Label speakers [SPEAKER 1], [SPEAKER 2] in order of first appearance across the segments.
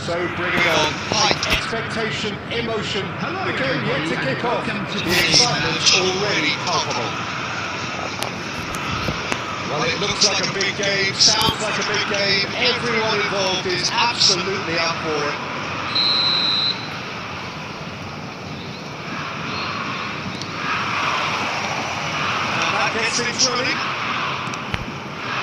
[SPEAKER 1] So bring it on. Height, expectation, emotion. The game yet to kick off. The excitement's already palpable. Well, it looks like a big game, sounds like a big game. Everyone involved is absolutely up for it. And that gets things running.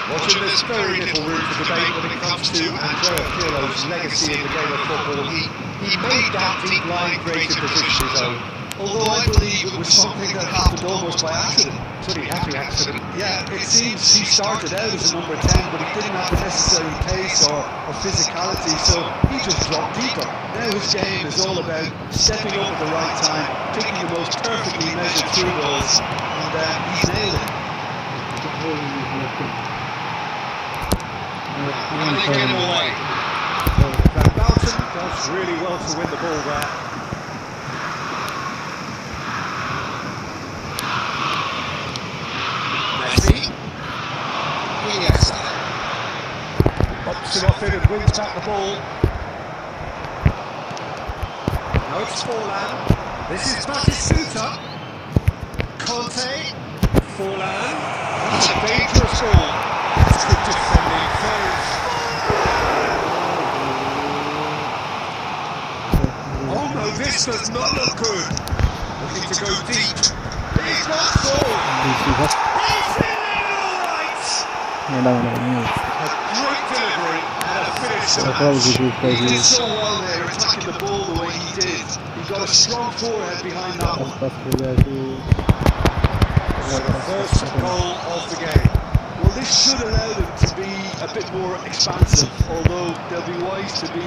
[SPEAKER 1] Watching there's very little room for debate when it comes to Andrea Pirlo's legacy in the game of football. He made that deep-lying creative position his own. Although I believe it was something that happened almost by accident. Pretty happy accident. Yeah, it seems he started out as a number 10, but he didn't have the necessary pace or physicality, so he just dropped deeper. Now his game is all about stepping up at the right time, picking the most perfectly measured through balls, and he's nailed it. And they get him away. Van Boughton does really well to win the ball there. Messi. Yes. Pops him off in and wins back the ball. Now it's Forlan. This is Battistuta. Conte. Forlan. That's a dangerous ball. That's good defending. Oh no, this does not look good. Looking to go deep. He's not full. He's in it all right. A great delivery and a finish to match. He did so well there, attacking the ball the way he did. He got a strong forehead behind that one. So the first goal of the game. Well, this should allow them to be a bit more expansive, although they'll be wise to be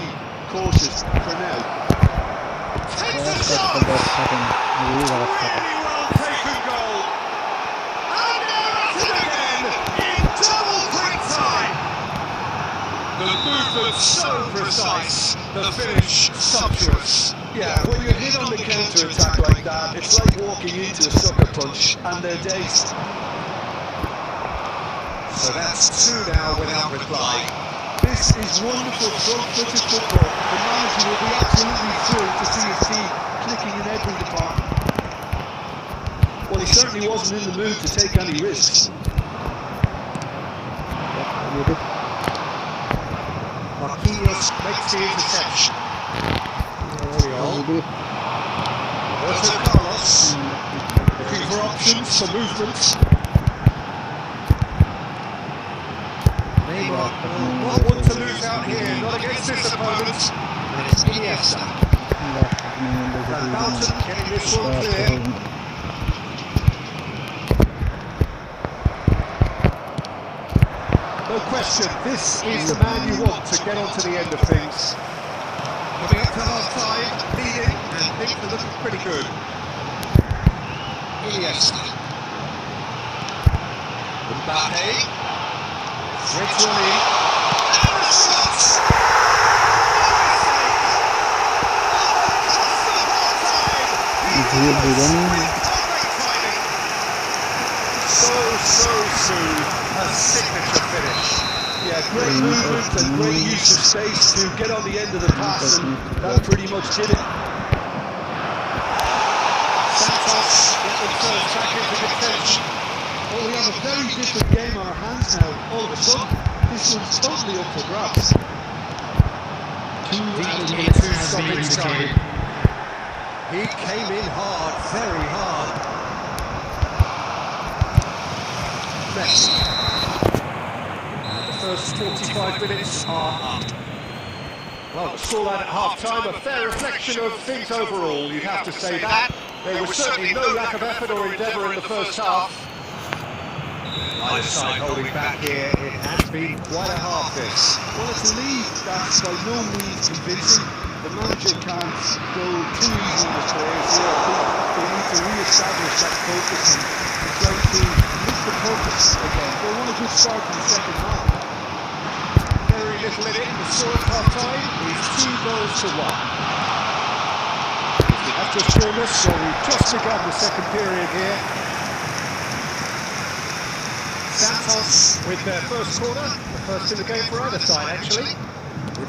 [SPEAKER 1] cautious for now. Takes a shot! Really well taken goal! And they're at it again in double quick time! The movement so precise, the finish sumptuous. Yeah, when you're hit on the counter-attack like that, it's like walking into a sucker punch and they're dazed. So that's 2 now without reply. This is wonderful front-footed football. The manager will be absolutely thrilled to see his team clicking in every department. Well, he certainly wasn't in the mood to take any risks. Marquinhos makes the interception. Roberto Carlos looking for options, for movements. Neymar not one to lose out here, not against this opponent. And it's Iniesta. Van Boughton getting this one clear. No question, this is the man you want to get onto the end of things. Coming up to half-time, leading, and things are looking pretty good. Iniesta. Mbappe. It's running. And the shots! So soon, a signature finish. Yeah, great movement and great use of space to get on the end of the pass, and that pretty much did it. Santos get themselves back into contention. Oh, we have a very different game on our hands now. All of a sudden, this one's totally up for grabs. Two stoppage time. He came in hard, very hard. Messi. And the first 45 minutes are up. Well, the scoreline at half-time, a fair reflection of things overall, you'd have to say that. There was certainly no lack of effort or endeavour in the first half. Either side holding back here, it has been quite a half this. Well, it's a lead that's by no means convincing. The manager can't go too easy on the players here. I think they need to re-establish that focus and try to lift the purpose again. They want a good start in the second half. Very little in it. The score at half-time is 2-1. That's just joined us, so we've just begun the second period here. Santos with their first corner, the first in the game for either side actually. With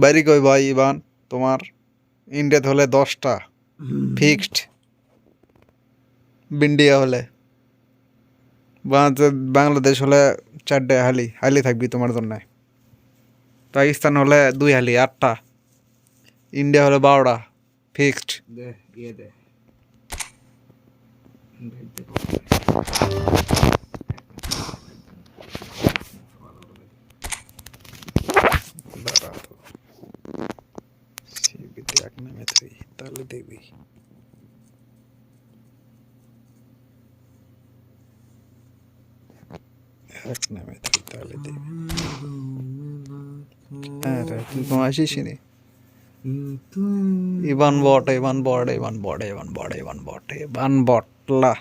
[SPEAKER 2] বাড়ি কই ভাই ইবান তোমার? ইন্ডিয়াতে হলে 10টা fixed, India হলে বাংলাদেশ হলে 4টে হালি হালি থাকবি তোমার জন্য। পাকিস্তান হলে 2 হালি 8টা, ইন্ডিয়া হলে 12টা ফিক্সড।
[SPEAKER 3] দে ইয়ে দে
[SPEAKER 2] তাহলে দেখবি তাহলে দেখবি। আরে তুই তো আসিস নি। ইবান বটলা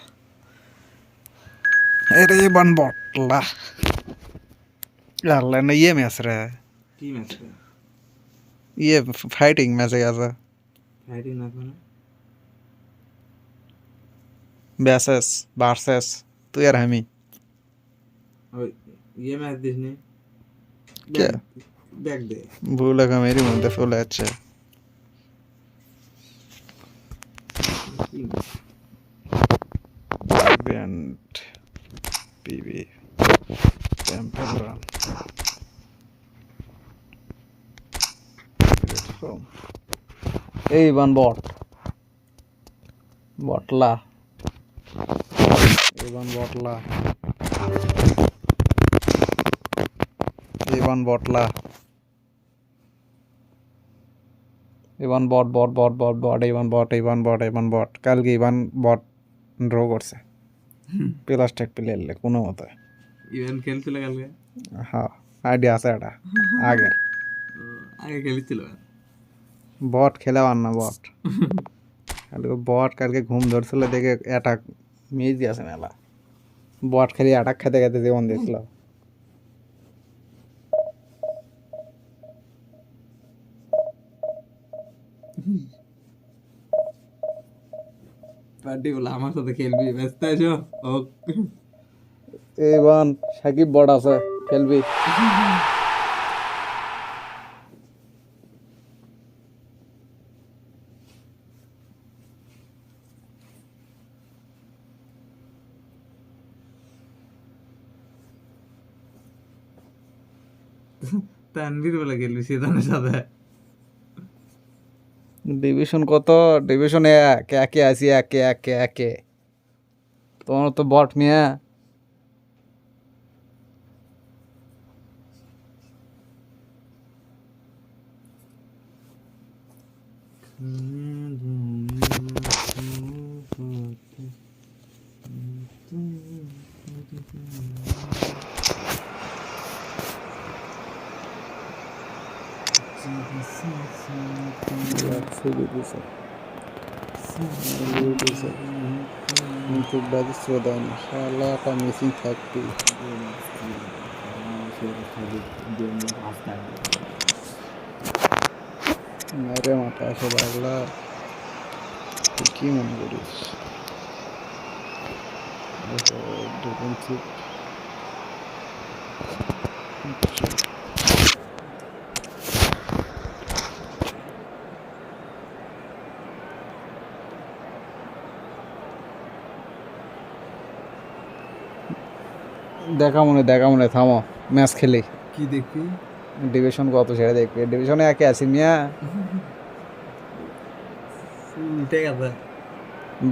[SPEAKER 2] अरे इबान बॉटला यार ना ये मैच रहा है,
[SPEAKER 3] কি ম্যাচ
[SPEAKER 2] ये फाइटिंग मैच है ऐसा
[SPEAKER 3] ফাইটিং না করে
[SPEAKER 2] वर्सेस तू यार हमी
[SPEAKER 3] ওই ये मैच देखने
[SPEAKER 2] क्या
[SPEAKER 3] देख दे
[SPEAKER 2] भूल लगा मेरी मुंह पे फुल अच्छा बैंड पीवी टेंपल रन ए वन बॉटला इवन बॉटला इवन बॉटला इवन बॉट कल के इवन बॉट ड्रॉ করছে প্লাস্টিক প্লেয়ারলে কোনো মতে
[SPEAKER 3] ইভেন খেলছিল কালকে
[SPEAKER 2] হ্যাঁ আইডিয়া আছে এটা আগের
[SPEAKER 3] আগে খেলছিল
[SPEAKER 2] বট খেলাবার না বট কালকে বট কালকে ঘুম ধরছিল দেখে অ্যাটাক মিস দিয়েছে মেলা বট খেলে অ্যাটাক খেতে খেতে জীবন দেখছিল
[SPEAKER 3] পার্টি বলে আমার সাথে খেলবি ব্যস্ত আছো
[SPEAKER 2] এবান সাকিব বট আছে খেলবি
[SPEAKER 3] তানভীর বলে খেলবি সিদ্ধান্তের সাথে
[SPEAKER 2] ডিভিশন কত ডিভিশন একে আসি একে তোমার তো বট নিয়ে মিসিং থাকবি মেরে মাথা আসে বাংলা তুই কি মনে করিস দেখা মনে থামো ম্যাচ খেলি
[SPEAKER 3] কি দেখবি
[SPEAKER 2] ডিভিশন কত সেটা দেখবি ডিভিশনে একে আছি মিয়া
[SPEAKER 3] ঠিক আছে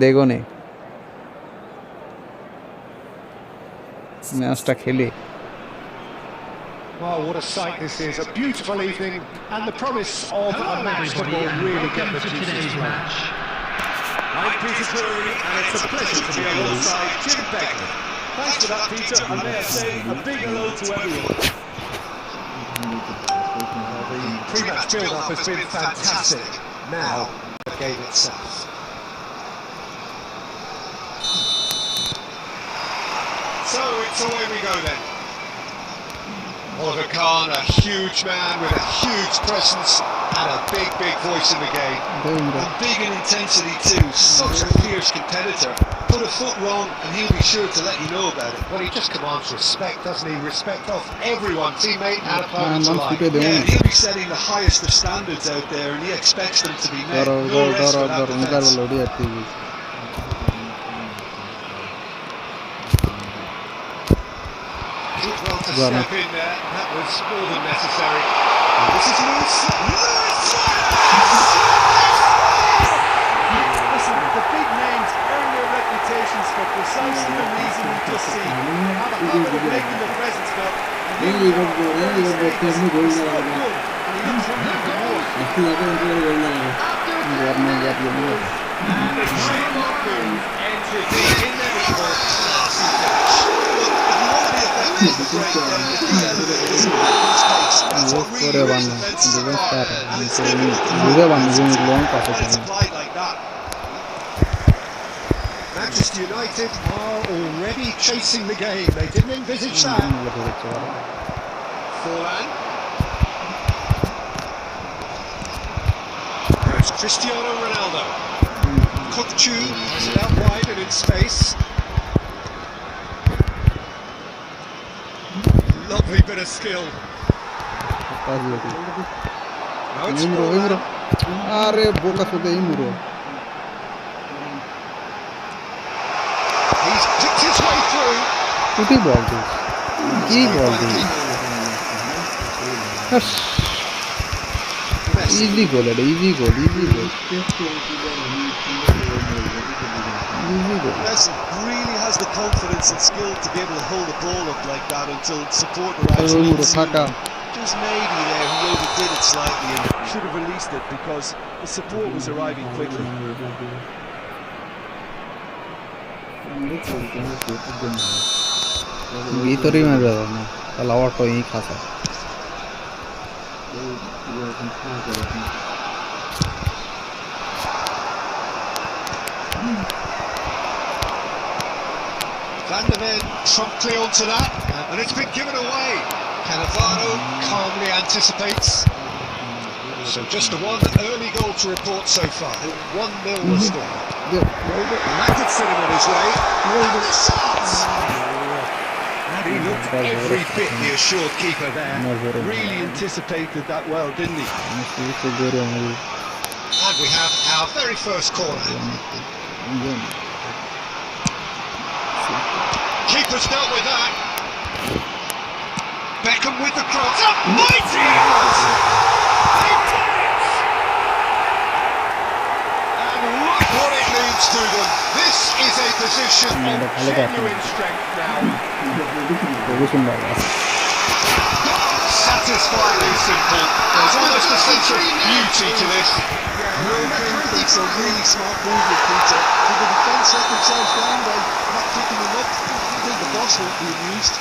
[SPEAKER 2] দেখো নে ম্যাচটা খেলি
[SPEAKER 1] Wow, what a sight this is. A beautiful evening and the promise of a match that will really get the juices flowing. I'm Peter Drury and it's a pleasure to be alongside Jim Begley. Thanks for that, Peter, and may I say a big hello to everyone. The pre-match build-up has been fantastic. Now, the game itself. So it's away we go then. Oliver Kahn, a huge man with a huge presence and a big voice in the game. And big in intensity too, such a fierce competitor. put a foot wrong and he'll be sure to let you know about it. Well, he just commands respect, doesn't he? Respect of everyone, teammate and opponent alike. Yeah, he'll be setting the highest of standards out there and he expects them to be met. No rest without defence. Did well to step in there. That was more than necessary. This is Lewis.
[SPEAKER 4] Listen, the big names earn their reputations for precisely the reason you just seen. They have a habit of making their presence felt. And here we are, it's not good, and he looks hungry for more.
[SPEAKER 3] After that,
[SPEAKER 1] And the trademark move ends with the inevitable classy finish. Look, if you want to be effective at the break, then the key element is pace. That's what really makes defences apart. And it's difficult to find when it's applied like that. Manchester United are already chasing the game. They didn't envisage that. Forlan. There's Cristiano Ronaldo. Qoo has it out wide and in space. Lovely bit of skill. Now it's Forlan. He's picked his way through.
[SPEAKER 2] Easy goal.
[SPEAKER 1] Messi really has the confidence and skill to be able to hold the ball up like that until support arrives. Just maybe there he overdid it slightly and should have released it because the support was arriving quickly.
[SPEAKER 2] ভিতরেই মারবে না তাহলে আওয়ারটা এই খাসা
[SPEAKER 1] Van der Ven promptly onto that, and it's been given away. Cannavaro calmly anticipates. So just one early goal to report so far. 1-0 the score. And that could send him on his way. And the shot! And he looked every bit the assured keeper there. Really anticipated that well, didn't he? And we have our very first corner. Keeper's dealt with that. Beckham with the cross. A mighty cross! And look what it means to them. This is a position of genuine strength now. Satisfyingly simple. There's almost a sense of beauty to this.
[SPEAKER 5] It's a really smart movement, Peter. If the defence let themselves down by not picking them up, I think the boss won't be amused.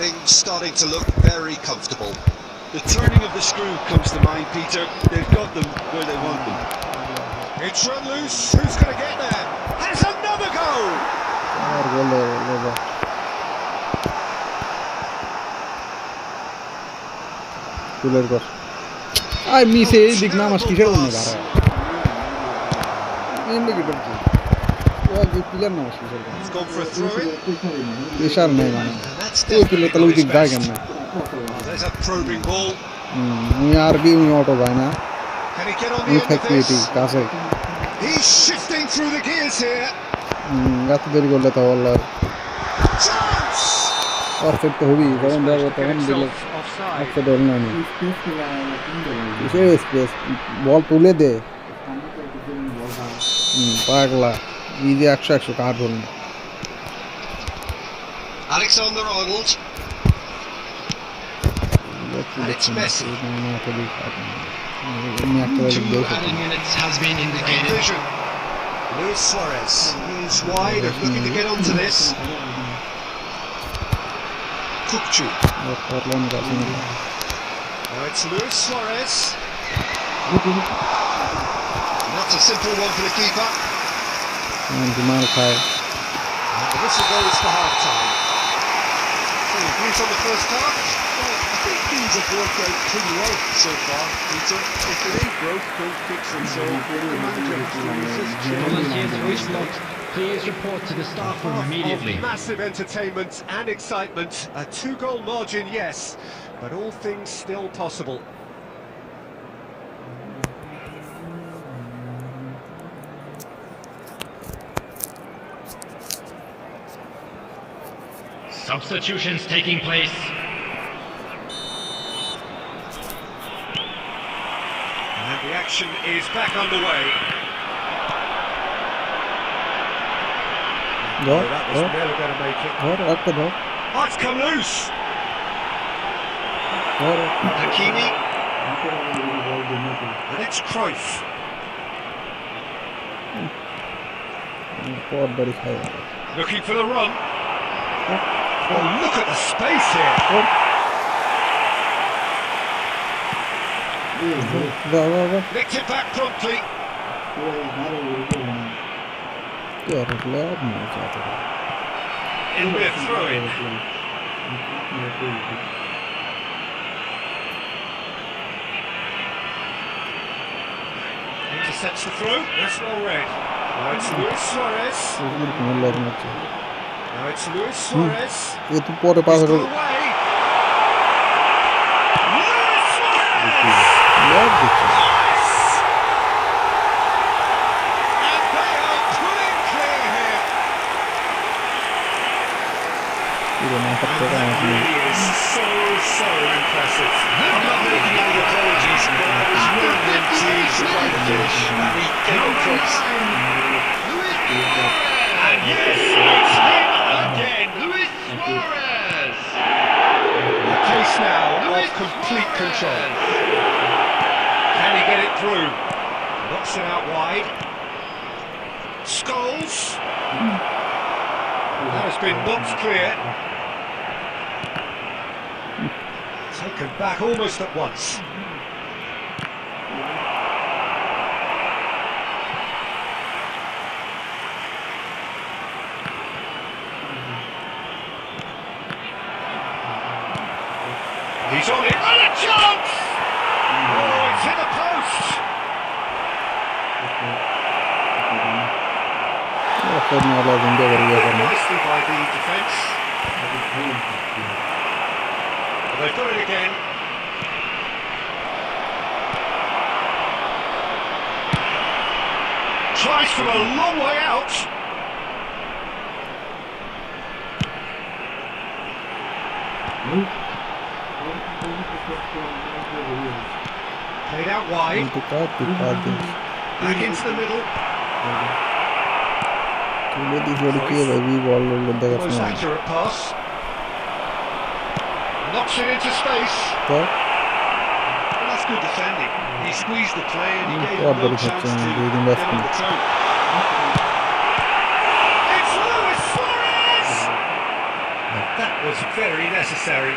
[SPEAKER 1] Things starting to look very comfortable. The turning of the screw comes to mind, Peter. They've got them where they want them. It's run loose. Who's going to get there? Has another goal!
[SPEAKER 2] আর মিসে এই দিক না আমার কিসের জন্য বাড়া এমনি কি করছি ও যে প্লেয়ার না কিসের জন্য
[SPEAKER 1] He's gone for a throw-in.
[SPEAKER 2] Pressure নেই মানে ওই প্লেয়ার তাহলে ওই দিক যায় কেমন
[SPEAKER 1] There's a probing ball.
[SPEAKER 2] উনি আর কি উনি অটো যায় না
[SPEAKER 1] Can he get on the
[SPEAKER 2] উনি
[SPEAKER 1] end of
[SPEAKER 2] ফ্যাক্টরি
[SPEAKER 1] this?
[SPEAKER 2] কাছে
[SPEAKER 1] He's shifting through the gears here.
[SPEAKER 2] এত দেরি করলে তো আল্লাহ
[SPEAKER 1] Chance!
[SPEAKER 2] পারফেক্ট তো হবি যখন যাবো তখন দিলে একটা ডল না নি স্পেস বল তুলে দে পাগলা ইজি 100 কার বল না
[SPEAKER 1] Alexander-Arnold. And it's Messi.
[SPEAKER 6] 2 added minutes has been indicated.
[SPEAKER 1] Vision. Luis Suarez. He's wide and looking to get onto this. Qoo. Now it's Luis Suarez. Not a simple one for the keeper. And the whistle goes for half-time. Any views on the first half? Well, I think
[SPEAKER 5] things have worked out pretty well so far, Peter. If it ain't broke, don't fix it. So the manager has to resist change.
[SPEAKER 6] Volunteers at which block, please report to the staff room immediately.
[SPEAKER 1] Massive entertainment and excitement. A 2-goal margin, yes, but all things still possible.
[SPEAKER 6] Substitutions taking place.
[SPEAKER 1] And the action is back underway.
[SPEAKER 2] Go,
[SPEAKER 1] That was never going to make it.
[SPEAKER 2] go.
[SPEAKER 1] Oh, it's come loose.
[SPEAKER 5] Hakimi.
[SPEAKER 1] And it's Cruyff. Looking for the run. Oh, look at the space here.
[SPEAKER 2] Go.
[SPEAKER 1] Nicked it back promptly. It'll be a throw-in. Intercepts the throw. That's well read. Now it's Luis Suarez. Now it's Luis Suarez.
[SPEAKER 2] ये तो पूरे पास
[SPEAKER 1] He's
[SPEAKER 2] रो
[SPEAKER 1] got away. Luis Suarez!
[SPEAKER 2] यार
[SPEAKER 1] And they are pulling clear here.
[SPEAKER 2] ये ना सकते हैं
[SPEAKER 1] That really is so impressive. I'm not making any apologies, but I was willing to survive the finish. And he came across. And yes, it's him again.
[SPEAKER 6] Luis Suarez!
[SPEAKER 1] A case now of complete control. Can he get it through? Knocks it out wide. Scholes. That has been knocked clear. Taken back almost at once. He's on it, and a chance! Oh, it's hit the post! Nicely by the defence. They've got it again. Tries from a long way out. Played out wide. Back into the middle. Most accurate pass. Knocks it into space.
[SPEAKER 5] Well, that's good defending. He squeezed the play and he gave him no chance to get on the toe.
[SPEAKER 1] It's Luis Suarez! That was very necessary.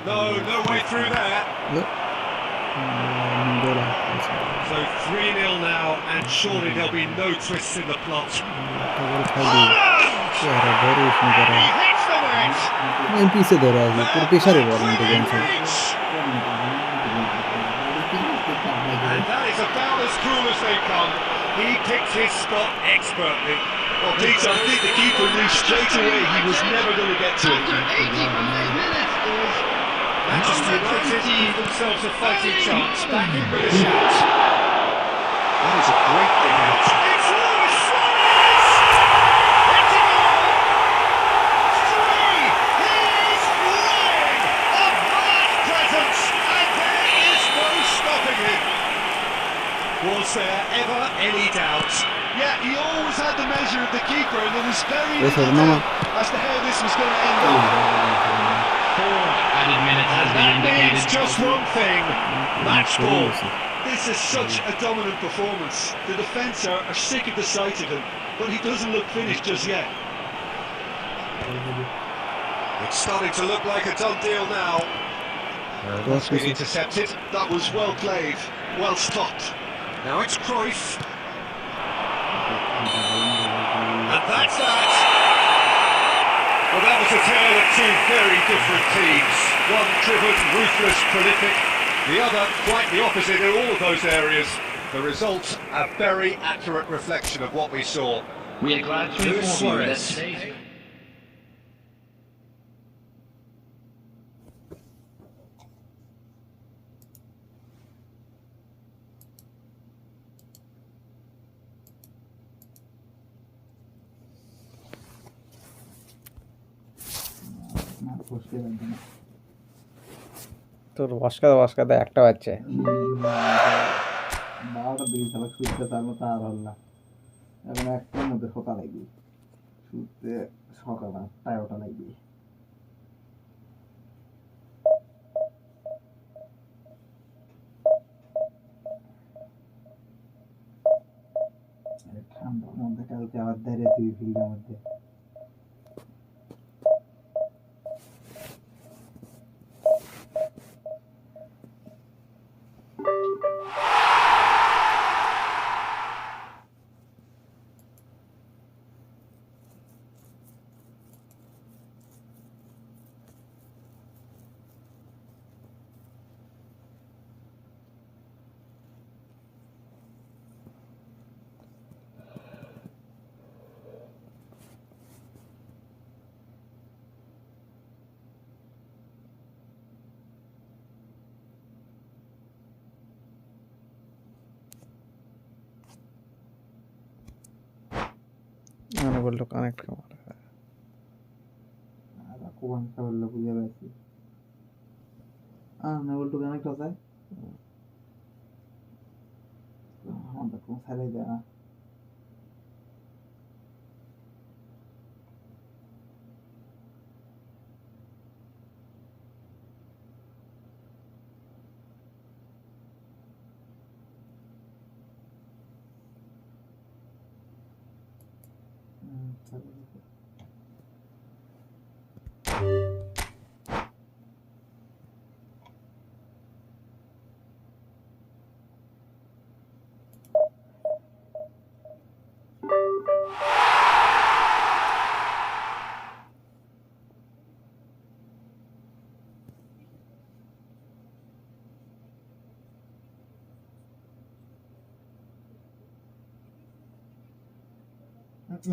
[SPEAKER 1] No way through that. So 3-0 now, and surely there'll be no twists in the plot. Haaland! He hits the net!
[SPEAKER 2] पीछे दे रहा है पूरे पेशा रे ball में तो game से
[SPEAKER 1] And that is about as cool as they come. He picked his spot expertly.
[SPEAKER 5] Well, Peter, I think the keeper knew straight away he was never going to get to it.
[SPEAKER 1] Manchester United give themselves a fighting chance. Back in with a shout.
[SPEAKER 5] That is a great thing out.
[SPEAKER 1] It's Luis Suarez! It's a goal! 3! He's flying! A vast presence! And there is no stopping him! Was there ever any doubt?
[SPEAKER 5] Yeah, he always had the measure of the keeper, and there was very
[SPEAKER 2] Yes,
[SPEAKER 5] little
[SPEAKER 2] sir,
[SPEAKER 5] doubt as to how this was going to end up.
[SPEAKER 6] 4 added minutes has
[SPEAKER 1] And
[SPEAKER 6] been
[SPEAKER 1] that means
[SPEAKER 6] indicated.
[SPEAKER 1] just one thing. Match ball.
[SPEAKER 5] This is such a dominant performance. The defence are sick of the sight of him, but he doesn't look finished just yet.
[SPEAKER 1] It's starting to look like a done deal now. That's been intercepted.
[SPEAKER 5] That was well played, well stopped.
[SPEAKER 1] Now it's Cruyff. And that's that. Well, that was a tale of two very different teams. One driven, ruthless, prolific. The other quite the opposite in all of those areas. The result, a very accurate reflection of what we saw.
[SPEAKER 6] We are glad to
[SPEAKER 1] Luis
[SPEAKER 6] inform you that
[SPEAKER 1] Suarez.
[SPEAKER 6] today's
[SPEAKER 2] তোর বসকাতে একটা বাচ্চা
[SPEAKER 3] বারোটার দিকে খেলা শুতে তারপর তার হল না এখন একটার মধ্যে সকাল লাগবে শুতে সকাল 8টায় ওটা লাগবে ঠান্ডার মধ্যে কালকে আবার দাঁড়িয়ে তুই ফিল্ডের মধ্যে
[SPEAKER 2] মনে করলো কানেক্ট আমার
[SPEAKER 3] কোন খাবার বুঝে পাচ্ছি না বলতো কানেক্ট আছে আমাদের কোন সাইডে যায় না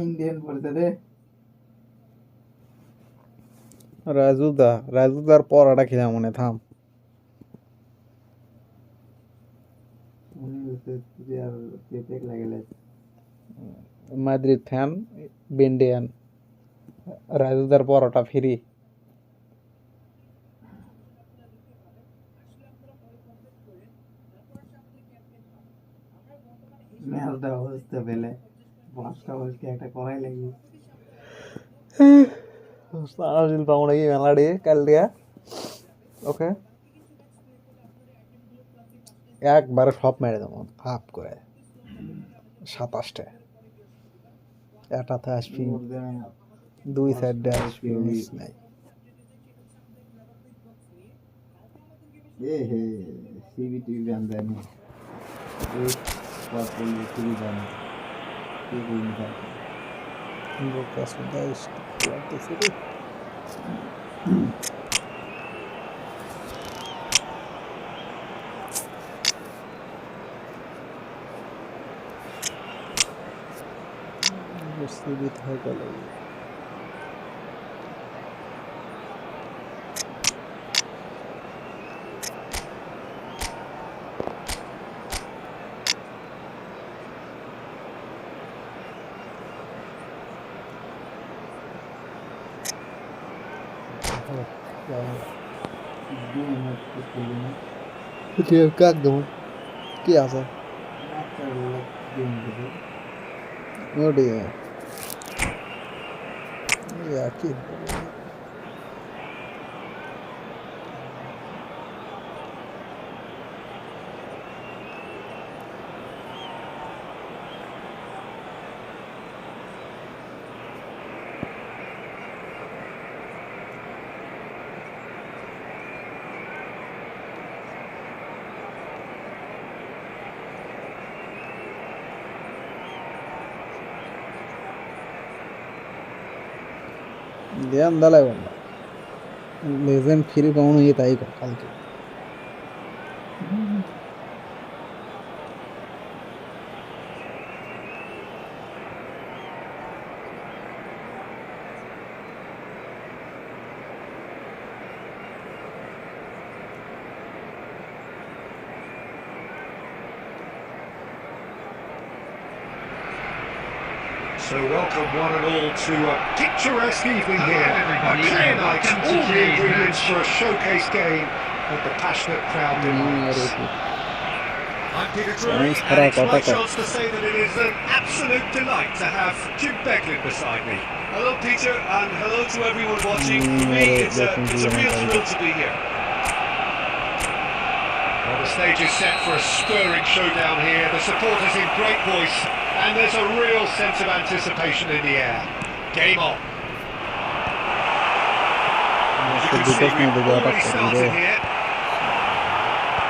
[SPEAKER 3] ইন্ডিয়ান পড়তে রে
[SPEAKER 2] রাজুদার পরাটা খেলা মনে থাম মাদ্রিদ ফ্যান বেন্ডিয়ান রাজুদার পরাটা ফ্রি
[SPEAKER 3] ম্যাচটা বুঝতে পেলে বসকা একটা করাই লাগবে
[SPEAKER 2] Arjun Pauna की मेलाडी कल दिया ओके একবার সব মেরে দেবো হাফ করে 27টে এটাতে আসবি 2 সাইডে আসবি মিস নাই
[SPEAKER 3] হে সিবিটি ব্যান দেন এই পারপল সিবি ব্যান কি কইনি তা
[SPEAKER 2] Lucas Valdez quanto seria Gostei de regalar Dia kagum. Ki asa? Oh dia. Yakin. দিয়ে আন্দালাই বললাম লেজেন্ড ফিরে কমন হয়ে তাই কর কালকে
[SPEAKER 1] So welcome one and all to a picturesque evening here. A clear night, all the ingredients for a showcase game with the passionate crowd demands. I'm Peter Drury, and it's my chance to say that it is an absolute delight to have Jim Becklin beside me.
[SPEAKER 4] Hello, Peter, and hello to everyone watching. For me, it's a real thrill to be here.
[SPEAKER 1] Well, the stage is set for a stirring showdown here. The supporters in great voice, and there's a real sense of anticipation in the air. Game on. As you can see, we've already started here.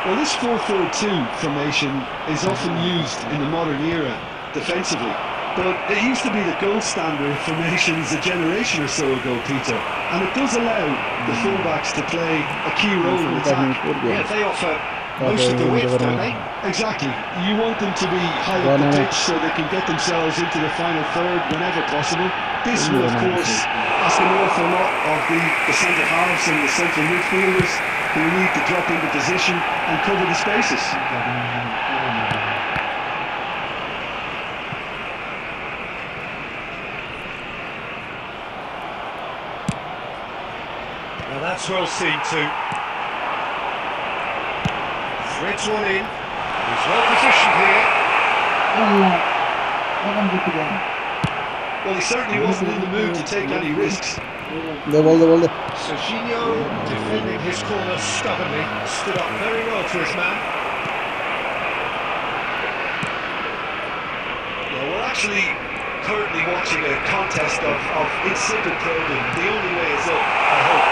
[SPEAKER 5] Well, this 4-4-2 formation is often used in the modern era defensively, but it used to be the gold standard formations a generation or so ago, Peter, and it does allow the fullbacks to play a key role in attack.
[SPEAKER 1] Yeah, they offer most of the width, don't they?
[SPEAKER 5] Exactly. You want them to be high up the pitch so they can get themselves into the final third whenever possible. This will, of course, ask an awful lot of the centre halves and the central midfielders who need to drop into position and cover the spaces.
[SPEAKER 1] Well, that's well seen too. Threads one in. He's well positioned here.
[SPEAKER 5] Well, he certainly wasn't in the mood to take any risks.
[SPEAKER 2] They ball
[SPEAKER 1] So Qoo Neo, defending his corner stubbornly, stood up very well to his man.
[SPEAKER 5] Well, we're actually currently watching a contest of insipid probing. The only way is up, I hope.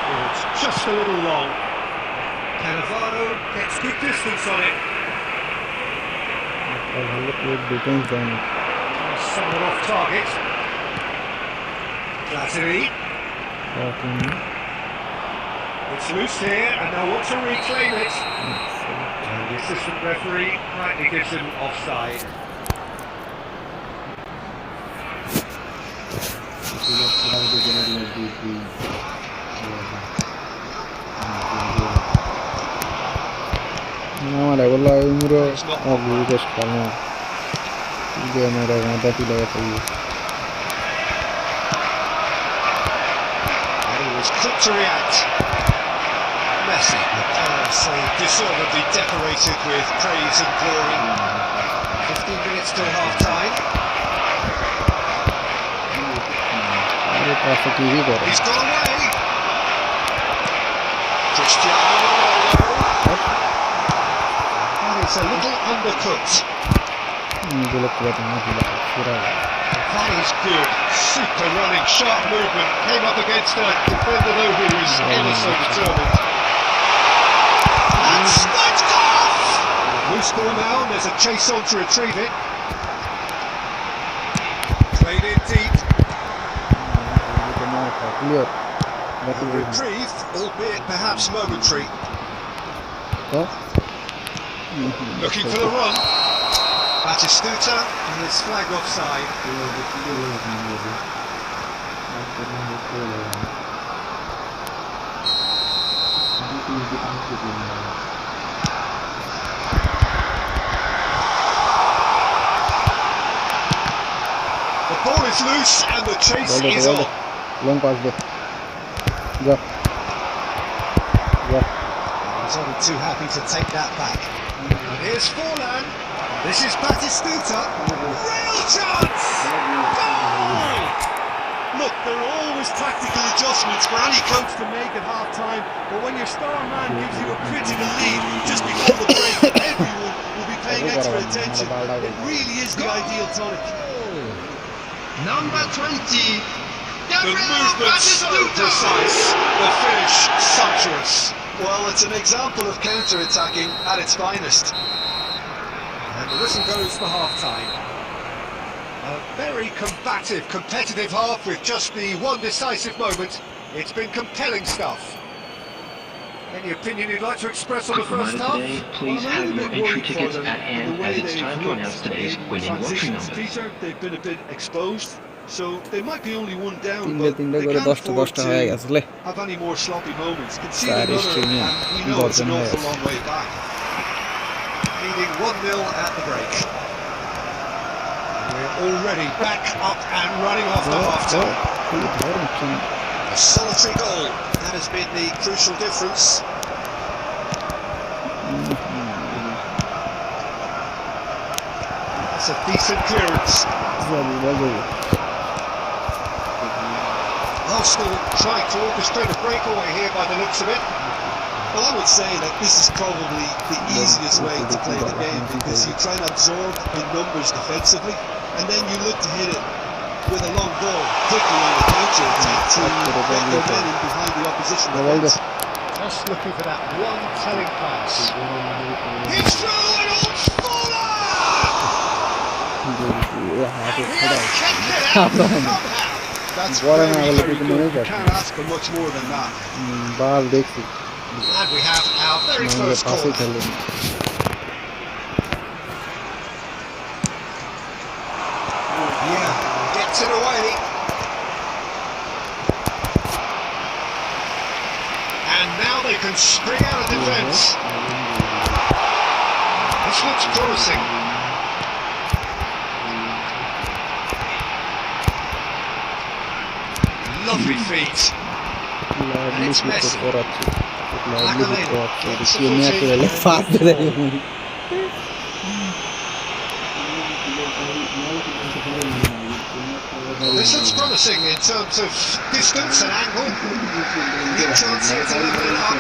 [SPEAKER 1] Oh, it's just a little long. Cannavaro gets good distance on it. Somewhat off target. Platini. It's loose here, and they'll want to reclaim it. And the assistant referee rightly gives him offside.
[SPEAKER 2] আমার এগুলো ইমরো জিজ্ঞেস করো যে আমার গাঁদা তুলে গেছে
[SPEAKER 1] He was quick to react. Messi, so deservedly decorated with praise and glory. 15 minutes till half-time. He's gone away. Cristiano Ronaldo. And it's a little undercooked. That is good. Super running, sharp movement. Came up against a defender though who was ever so determined. And sniped off! Loose ball now, and there's a chase on to retrieve it. Played in deep. Retrieved, albeit perhaps momentary. Looking for the run. Batistuta, and it's flagged offside. The ball is loose and the chase is on.
[SPEAKER 2] Long pass there. Go.
[SPEAKER 1] He's only too happy to take that back. And here's Forlan. This is Batistuta. Real chance! Goal!
[SPEAKER 4] Look, there are always tactical adjustments for any coach to make at half-time, but when your star man gives you a critical lead just before the break, everyone will be paying extra attention. It really is the ideal tonic.
[SPEAKER 6] Number 20.
[SPEAKER 1] The movement so precise, the finish sumptuous.
[SPEAKER 5] Well, it's an example of counter-attacking at its finest.
[SPEAKER 1] And the whistle goes for half-time. A very combative, competitive half with just the one decisive moment. It's been compelling stuff. Any opinion you'd like to express on the first half?
[SPEAKER 6] Today, please
[SPEAKER 5] Well, I'm
[SPEAKER 6] have
[SPEAKER 5] a
[SPEAKER 6] your
[SPEAKER 5] bit
[SPEAKER 6] entry
[SPEAKER 5] worried for
[SPEAKER 6] tickets
[SPEAKER 5] them
[SPEAKER 6] at
[SPEAKER 5] in
[SPEAKER 6] hand
[SPEAKER 5] the way
[SPEAKER 6] as it's
[SPEAKER 5] they've
[SPEAKER 6] time to announce
[SPEAKER 5] looked
[SPEAKER 6] today's
[SPEAKER 5] in
[SPEAKER 6] winning watching
[SPEAKER 5] transitions,
[SPEAKER 6] numbers.
[SPEAKER 5] Peter. They've been a bit exposed, so they might be only one down,
[SPEAKER 2] তিনটে
[SPEAKER 5] but
[SPEAKER 2] তিনটে
[SPEAKER 5] they
[SPEAKER 2] করে
[SPEAKER 5] can't
[SPEAKER 2] 10টা
[SPEAKER 5] afford
[SPEAKER 2] 10টা
[SPEAKER 5] to
[SPEAKER 2] হয়ে গেছে লে
[SPEAKER 5] have any more sloppy moments. Concede
[SPEAKER 2] 4
[SPEAKER 5] another,
[SPEAKER 2] স্ট্রিমে
[SPEAKER 5] and we know
[SPEAKER 2] 10
[SPEAKER 5] it's
[SPEAKER 2] John
[SPEAKER 5] an
[SPEAKER 2] হয়ে
[SPEAKER 5] awful
[SPEAKER 2] গেছে
[SPEAKER 5] long way back.
[SPEAKER 1] Leading 1-0 at the break. We're already back up and running after half-time. A solitary goal. That has been the crucial difference. That's a decent clearance. Arsenal trying to orchestrate a breakaway here by the looks of it.
[SPEAKER 4] Well, I would say that this is probably the easiest way to play the game because you try and absorb in numbers defensively and then you look to hit it with a long ball quickly on the counter attack to get momentum behind the opposition defence.
[SPEAKER 1] Just looking for that one telling pass. He's through and on Fuller! And he has kept it out somehow.
[SPEAKER 5] That's
[SPEAKER 2] What
[SPEAKER 5] very,
[SPEAKER 2] an
[SPEAKER 5] very
[SPEAKER 2] availability
[SPEAKER 5] good.
[SPEAKER 2] manager.
[SPEAKER 5] You can't ask for much more than that.
[SPEAKER 2] বাল দেখছি
[SPEAKER 1] And we have our very
[SPEAKER 2] নাহলে
[SPEAKER 1] first
[SPEAKER 2] পাশে
[SPEAKER 1] corner.
[SPEAKER 2] খেলেন
[SPEAKER 1] Yeah, gets it away. And now they can spring out of defence. This looks promising. Lovely feet.
[SPEAKER 2] Lovely
[SPEAKER 1] It's
[SPEAKER 2] কি
[SPEAKER 1] Messi.
[SPEAKER 2] করাচ্ছে lovely কি করাচ্ছে
[SPEAKER 1] Gets the
[SPEAKER 2] কি
[SPEAKER 1] foot
[SPEAKER 2] match
[SPEAKER 1] in
[SPEAKER 2] হলে
[SPEAKER 1] and
[SPEAKER 2] ফাঁস
[SPEAKER 1] the
[SPEAKER 2] দেয়
[SPEAKER 1] ball. Well, this looks promising in terms of distance and angle. Good chance here to level it up.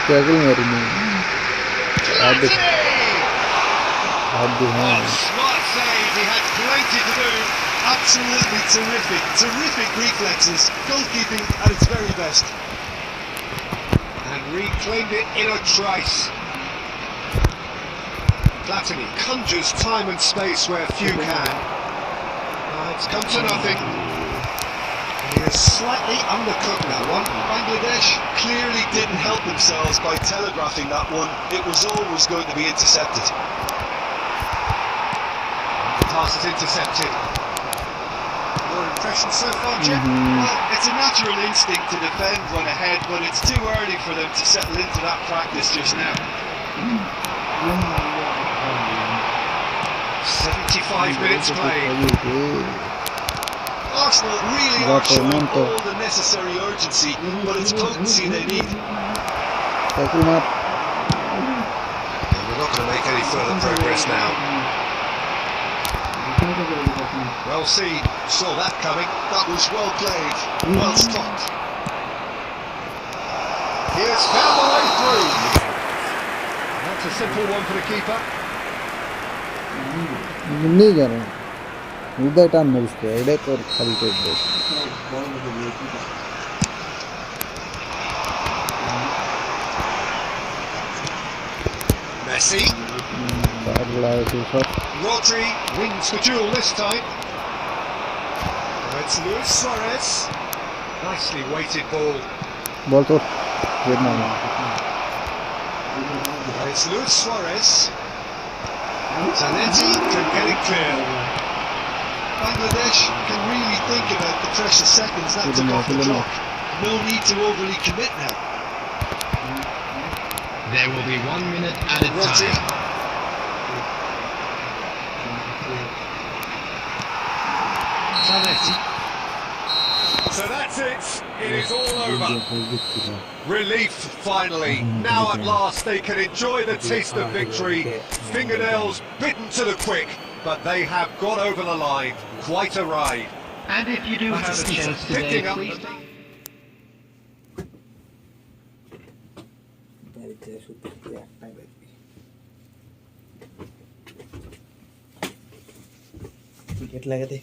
[SPEAKER 2] Struggle মারিনি
[SPEAKER 1] Anthony!
[SPEAKER 2] হাত দি
[SPEAKER 1] Oh,
[SPEAKER 2] হ্যাঁ
[SPEAKER 1] smart save. He had plenty to do.
[SPEAKER 4] Absolutely terrific, terrific reflexes, goalkeeping at its very best.
[SPEAKER 1] And reclaimed it in a trice. Platini conjures time and space where few can. It's come to nothing. He has slightly undercooked that one.
[SPEAKER 4] Bangladesh clearly didn't help themselves by telegraphing that one. It was always going to be intercepted.
[SPEAKER 1] The pass is intercepted. Your impression so far, Jim?
[SPEAKER 4] Well, it's a natural instinct to defend when ahead, but it's too early for them to settle into that practice just now.
[SPEAKER 1] 75 minutes played.
[SPEAKER 4] Arsenal really are showing all the necessary urgency, but it's potency they need.
[SPEAKER 2] Tackle মার
[SPEAKER 1] And we're not going to make any further progress now. Well seen. Saw that coming.
[SPEAKER 4] That was well played, well stopped.
[SPEAKER 1] He has found the way through. That's a simple one for the keeper.
[SPEAKER 2] নেই কেন হৃদয় টান মারিস এটাই তোর খালি করবে
[SPEAKER 1] Messi.
[SPEAKER 2] পাগলা হয়েছে সব
[SPEAKER 1] Rodri wins the duel this time. It's Luis Suarez. Nicely weighted ball.
[SPEAKER 2] বল তোর বেদ না
[SPEAKER 1] It's Luis Suarez. Zanetti can get it clear.
[SPEAKER 4] Bangladesh can really think about the precious seconds that took off the clock. No need to overly commit now.
[SPEAKER 6] There will be 1 minute added
[SPEAKER 1] Rodri.
[SPEAKER 6] time.
[SPEAKER 1] Zanetti. So that's it. It is all over. Relief finally. Now at last they can enjoy the taste of victory. Fingernails bitten to the quick, but they have got over the line. Quite a ride.
[SPEAKER 6] And if you do have a chance today,
[SPEAKER 1] Picking up.
[SPEAKER 6] please
[SPEAKER 2] wicket লাগাতে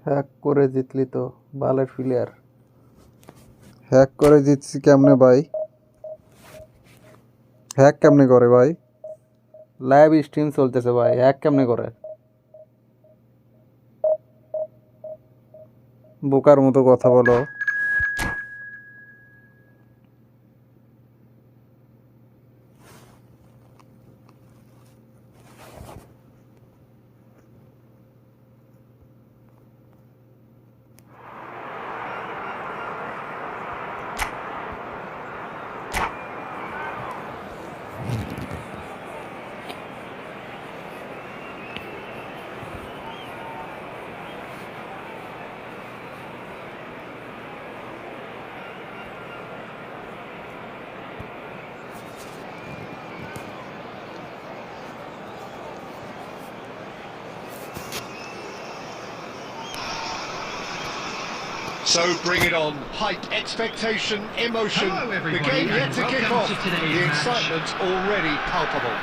[SPEAKER 2] hack করে জিতলি তো বালের player. Hack করে জিতছি কেমনে ভাই? Hack কেমনে করে ভাই? লাইভ স্ট্রিম চলতেছে ভাই, হ্যাক কেমনে করে? বোকার মতো কথা বলো।
[SPEAKER 1] So bring it on. Hype, expectation, emotion.
[SPEAKER 6] Hello,
[SPEAKER 1] The
[SPEAKER 6] everybody,
[SPEAKER 1] game yet
[SPEAKER 6] and
[SPEAKER 1] to kick
[SPEAKER 6] welcome
[SPEAKER 1] off.
[SPEAKER 6] to today's
[SPEAKER 1] The
[SPEAKER 6] match.
[SPEAKER 1] excitement's already palpable.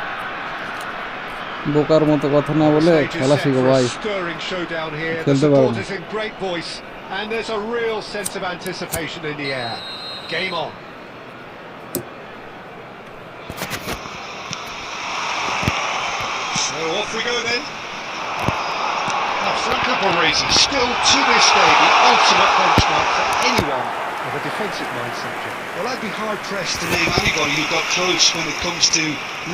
[SPEAKER 2] বোকার মতো কথা না
[SPEAKER 1] The
[SPEAKER 2] বলে
[SPEAKER 1] stage is
[SPEAKER 2] খেলা
[SPEAKER 1] set
[SPEAKER 2] শিখো
[SPEAKER 1] for a
[SPEAKER 2] ভাই।
[SPEAKER 1] stirring showdown here. The
[SPEAKER 2] খেলতে পারো না।
[SPEAKER 1] supporters in great voice, and there's a real sense of anticipation in the air. Game on. So off we go then. Now, for a couple of reasons, still to this day the ultimate benchmark for anyone with a defensive mindset.
[SPEAKER 5] Well, I'd be hard-pressed to name anybody who got close when it comes to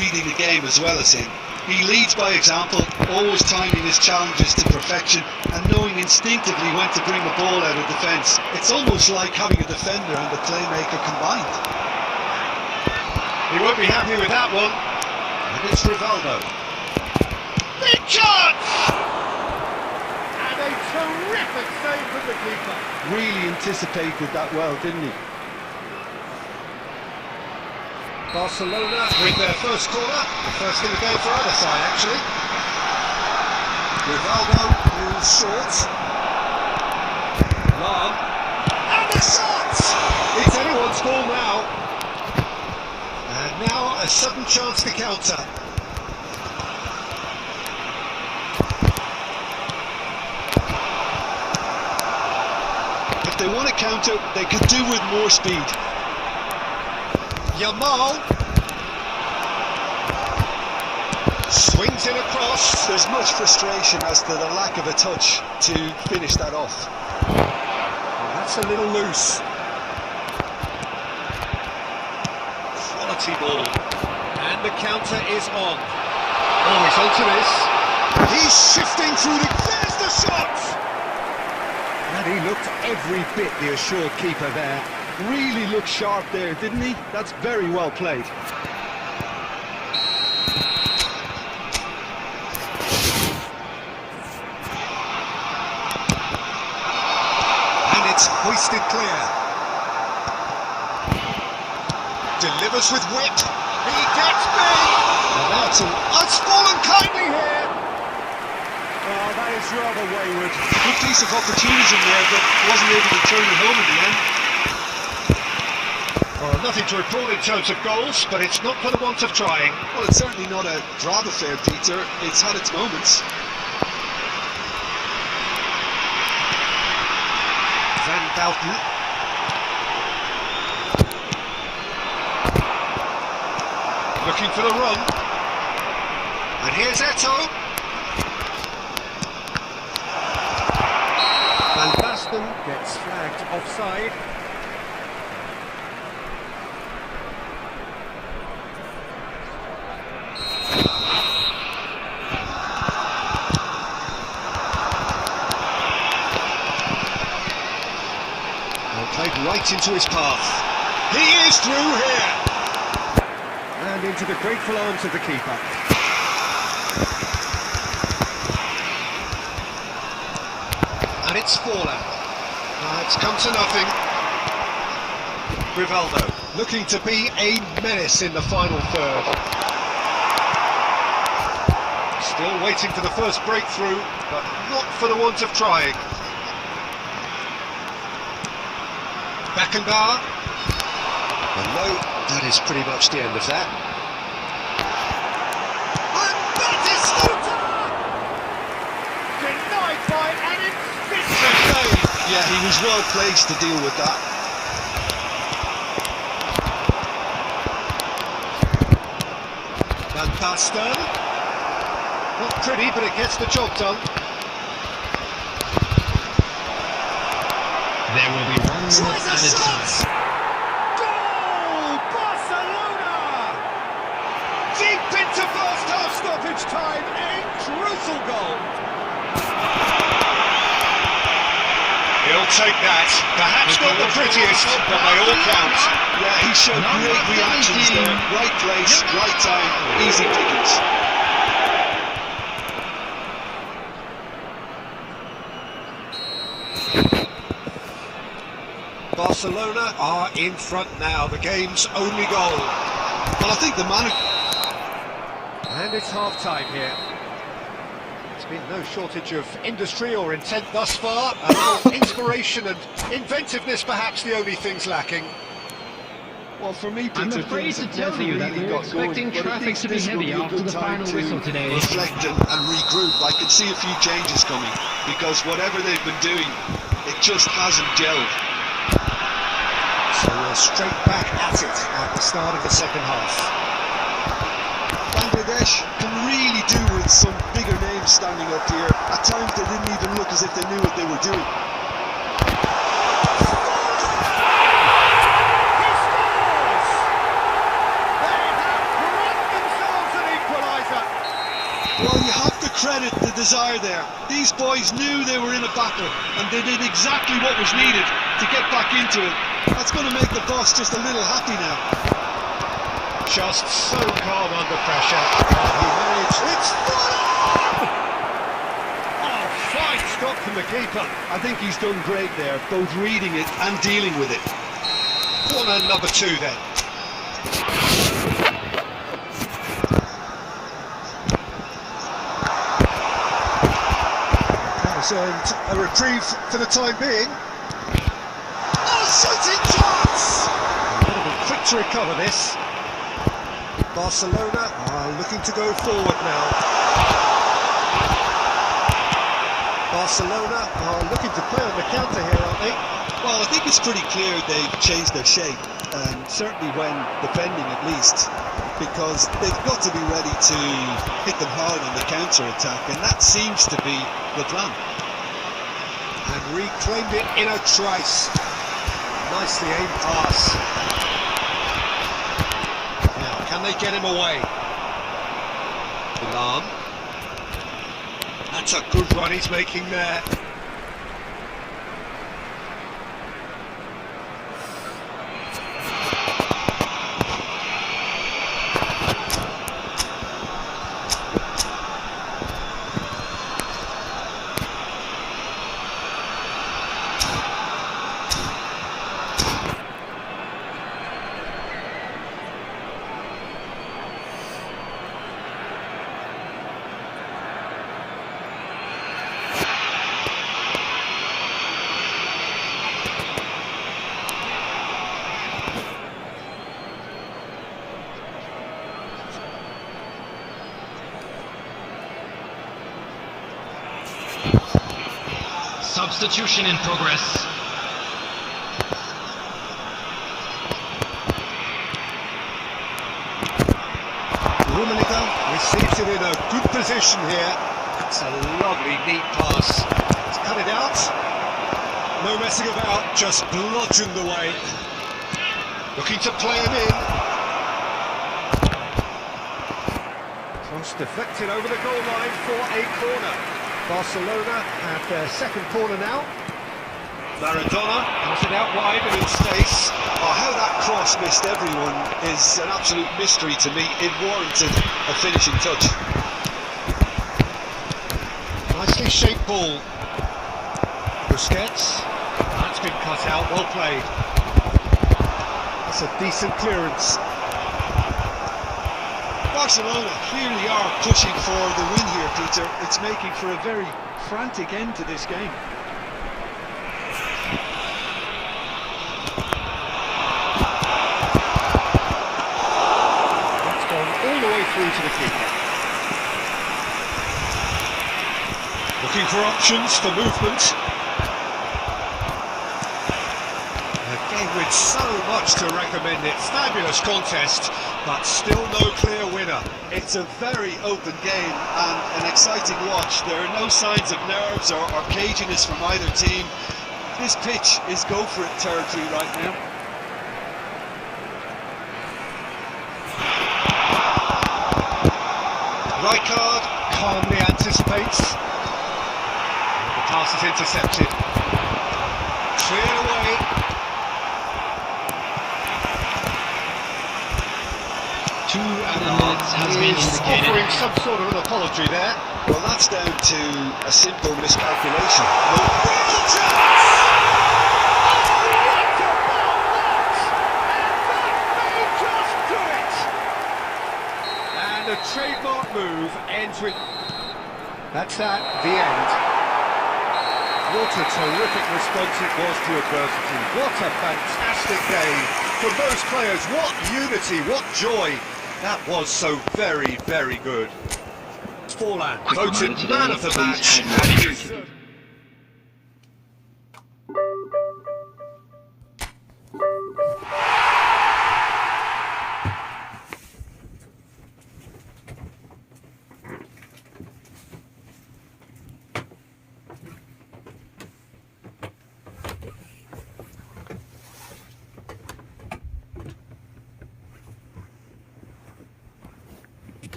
[SPEAKER 5] reading the game as well as him. He leads by example, always timing his challenges to perfection and knowing instinctively when to bring the ball out of defence. It's almost like having a defender and a playmaker combined.
[SPEAKER 1] He won't be happy with that one.
[SPEAKER 5] And it's Rivaldo.
[SPEAKER 1] Big chance! And a terrific save from the keeper.
[SPEAKER 5] Really anticipated that well, didn't he?
[SPEAKER 1] Barcelona with their first corner. The first in the game for either side, actually.
[SPEAKER 5] Rivaldo moves short.
[SPEAKER 1] Long.
[SPEAKER 5] And the shot!
[SPEAKER 1] It's anyone's goal now. And now a sudden chance to counter.
[SPEAKER 5] If they want to counter, they could do with more speed.
[SPEAKER 1] Yamal. Swings it across.
[SPEAKER 5] There's much frustration as to the lack of a touch to finish that off.
[SPEAKER 1] Well, that's a little loose. Quality ball. And the counter is on. Oh, he's onto this.
[SPEAKER 5] He's shifting through the... There's the shot!
[SPEAKER 1] And he looked every bit the assured keeper there.
[SPEAKER 5] Really looked sharp there, didn't he? That's very well played.
[SPEAKER 1] And it's hoisted clear. Delivers with wit. He gets big. And that's it's fallen kindly here. Oh, that is rather wayward.
[SPEAKER 5] Good piece of opportunism there, but wasn't able to turn it home in the end.
[SPEAKER 1] Well, nothing to report in terms of goals, but it's not for the want of trying.
[SPEAKER 5] Well, it's certainly not a drab affair, Peter. It's had its moments.
[SPEAKER 1] Van Bouten. Looking for the run. And here's Eto. Van Basten gets flagged offside.
[SPEAKER 5] right into his path. He is through here.
[SPEAKER 1] And into the grateful arms of the keeper. And it's fallen. It's come to nothing. Rivaldo looking to be a menace in the final third. Still waiting for the first breakthrough, but not for the want of trying. Beckenbauer. And no, that is pretty much the end of that. And Batistuta! Denied by an efficient save.
[SPEAKER 5] Yeah, he was well placed to deal with that.
[SPEAKER 1] Van Basten. Not pretty, but it gets the job done.
[SPEAKER 6] There will be 1 minute added time.
[SPEAKER 1] Goal! Barcelona! Deep into first half stoppage time, a crucial goal. He'll take that. Perhaps not the prettiest, but they all count.
[SPEAKER 5] Yeah, he showed great reactions there. Right place, right time, easy pickings.
[SPEAKER 1] Barcelona are in front now, the game's only goal.
[SPEAKER 5] Well, I think the manager...
[SPEAKER 1] And it's half-time here. There's been no shortage of industry or intent thus far. A little inspiration and inventiveness perhaps the only things lacking.
[SPEAKER 5] Well, for me, Peter,
[SPEAKER 6] I'm afraid to
[SPEAKER 5] things
[SPEAKER 6] tell
[SPEAKER 5] never
[SPEAKER 6] you that
[SPEAKER 5] really
[SPEAKER 6] we're
[SPEAKER 5] got going,
[SPEAKER 6] expecting
[SPEAKER 5] but at
[SPEAKER 6] traffic
[SPEAKER 5] least
[SPEAKER 6] to be
[SPEAKER 5] this will
[SPEAKER 6] heavy
[SPEAKER 5] a
[SPEAKER 6] after
[SPEAKER 5] good
[SPEAKER 6] the
[SPEAKER 5] time
[SPEAKER 6] final
[SPEAKER 5] to
[SPEAKER 6] whistle today.
[SPEAKER 5] reflect and regroup. I can see a few changes coming, because whatever they've been doing, it just hasn't gelled.
[SPEAKER 1] So we're straight back at it at the start of the second half.
[SPEAKER 5] Bangladesh can really do with some bigger names standing up here. At times they didn't even look as if they knew what they were doing.
[SPEAKER 1] He scores! They have brought themselves an equaliser.
[SPEAKER 5] Well, you have to credit the desire there. These boys knew they were in a battle, and they did exactly what was needed to get back into it. That's going to make the boss just a little happy now.
[SPEAKER 1] Just so calm under pressure. He managed. It's full! Oh, fine stop from the keeper.
[SPEAKER 5] I think he's done great there, both reading it and dealing with it.
[SPEAKER 1] Corner number 2 then. That was a reprieve for the time being. Oh, shooting chance! A little bit quick to recover this. Barcelona are looking to go forward now. Barcelona are looking to play on the counter here, aren't they?
[SPEAKER 5] Well, I think it's pretty clear they've changed their shape, certainly when defending at least, because they've got to be ready to hit them hard on the counter-attack, and that seems to be the plan.
[SPEAKER 1] And reclaimed it in a trice. Nicely aimed pass. Now, can they get him away? Alarm. That's a good run he's making there.
[SPEAKER 6] Substitution in progress.
[SPEAKER 1] Rummenigge receives it in a good position here. It's a lovely, neat pass. He's cut it out. No messing about, just bludgeoned away. Looking to play him in. Cross deflected over the goal line for a corner. Barcelona have their second corner now. Maradona has it out wide and in space.
[SPEAKER 5] Oh, how that cross missed everyone is an absolute mystery to me. It warranted a finishing touch.
[SPEAKER 1] Nicely shaped ball. Busquets. That's been cut out, well played. That's a decent clearance.
[SPEAKER 5] Barcelona clearly are pushing for the win here, Peter. It's making for a very frantic end to this game.
[SPEAKER 1] It's gone all the way through to the keeper.
[SPEAKER 5] Looking for options for movement.
[SPEAKER 1] A game with so much to recommend it. Fabulous contest, but still no clear winner.
[SPEAKER 5] It's a very open game and an exciting watch. There are no signs of nerves or caginess from either team. This pitch is go for it territory right now.
[SPEAKER 1] Rijkaard calmly anticipates. The pass is intercepted. Cleared away.
[SPEAKER 6] 2 minutes has been
[SPEAKER 1] He's
[SPEAKER 6] indicated.
[SPEAKER 1] offering some sort of an apology there.
[SPEAKER 5] Well, that's down to a simple miscalculation.
[SPEAKER 1] And a trademark move ends with... That's that, the end. What a terrific response it was to adversity. What a fantastic game from those players. What unity, what joy. That was so very, very good. Forlan voted man of the match. And he deserved...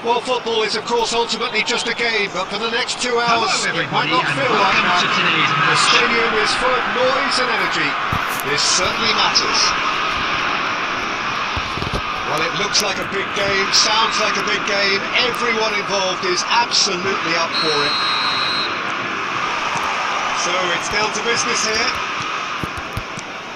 [SPEAKER 1] Well, football is, of course, ultimately just a game, but for the next 2 hours, it might not feel like that. The stadium is full of noise and energy. This certainly matters. Well, it looks like a big game, sounds like a big game. Everyone involved is absolutely up for it. So it's down to business here.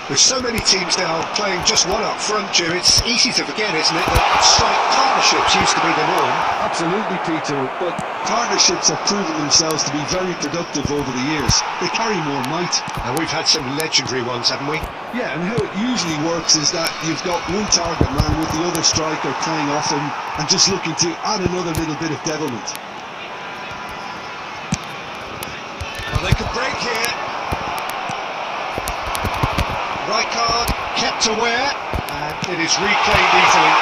[SPEAKER 1] With so many teams now playing just one up front, Jim, it's easy to forget, isn't it, that strike partnerships used to be the norm.
[SPEAKER 5] Absolutely, Peter, but partnerships have proven themselves to be very productive over the years. They carry more might.
[SPEAKER 1] And we've had some legendary ones, haven't we?
[SPEAKER 5] Yeah, and how it usually works is that you've got one target man with the other striker playing off him and just looking to add another little bit of devilment.
[SPEAKER 1] Well, they could break here. Rijkaard kept aware, and it is reclaimed easily.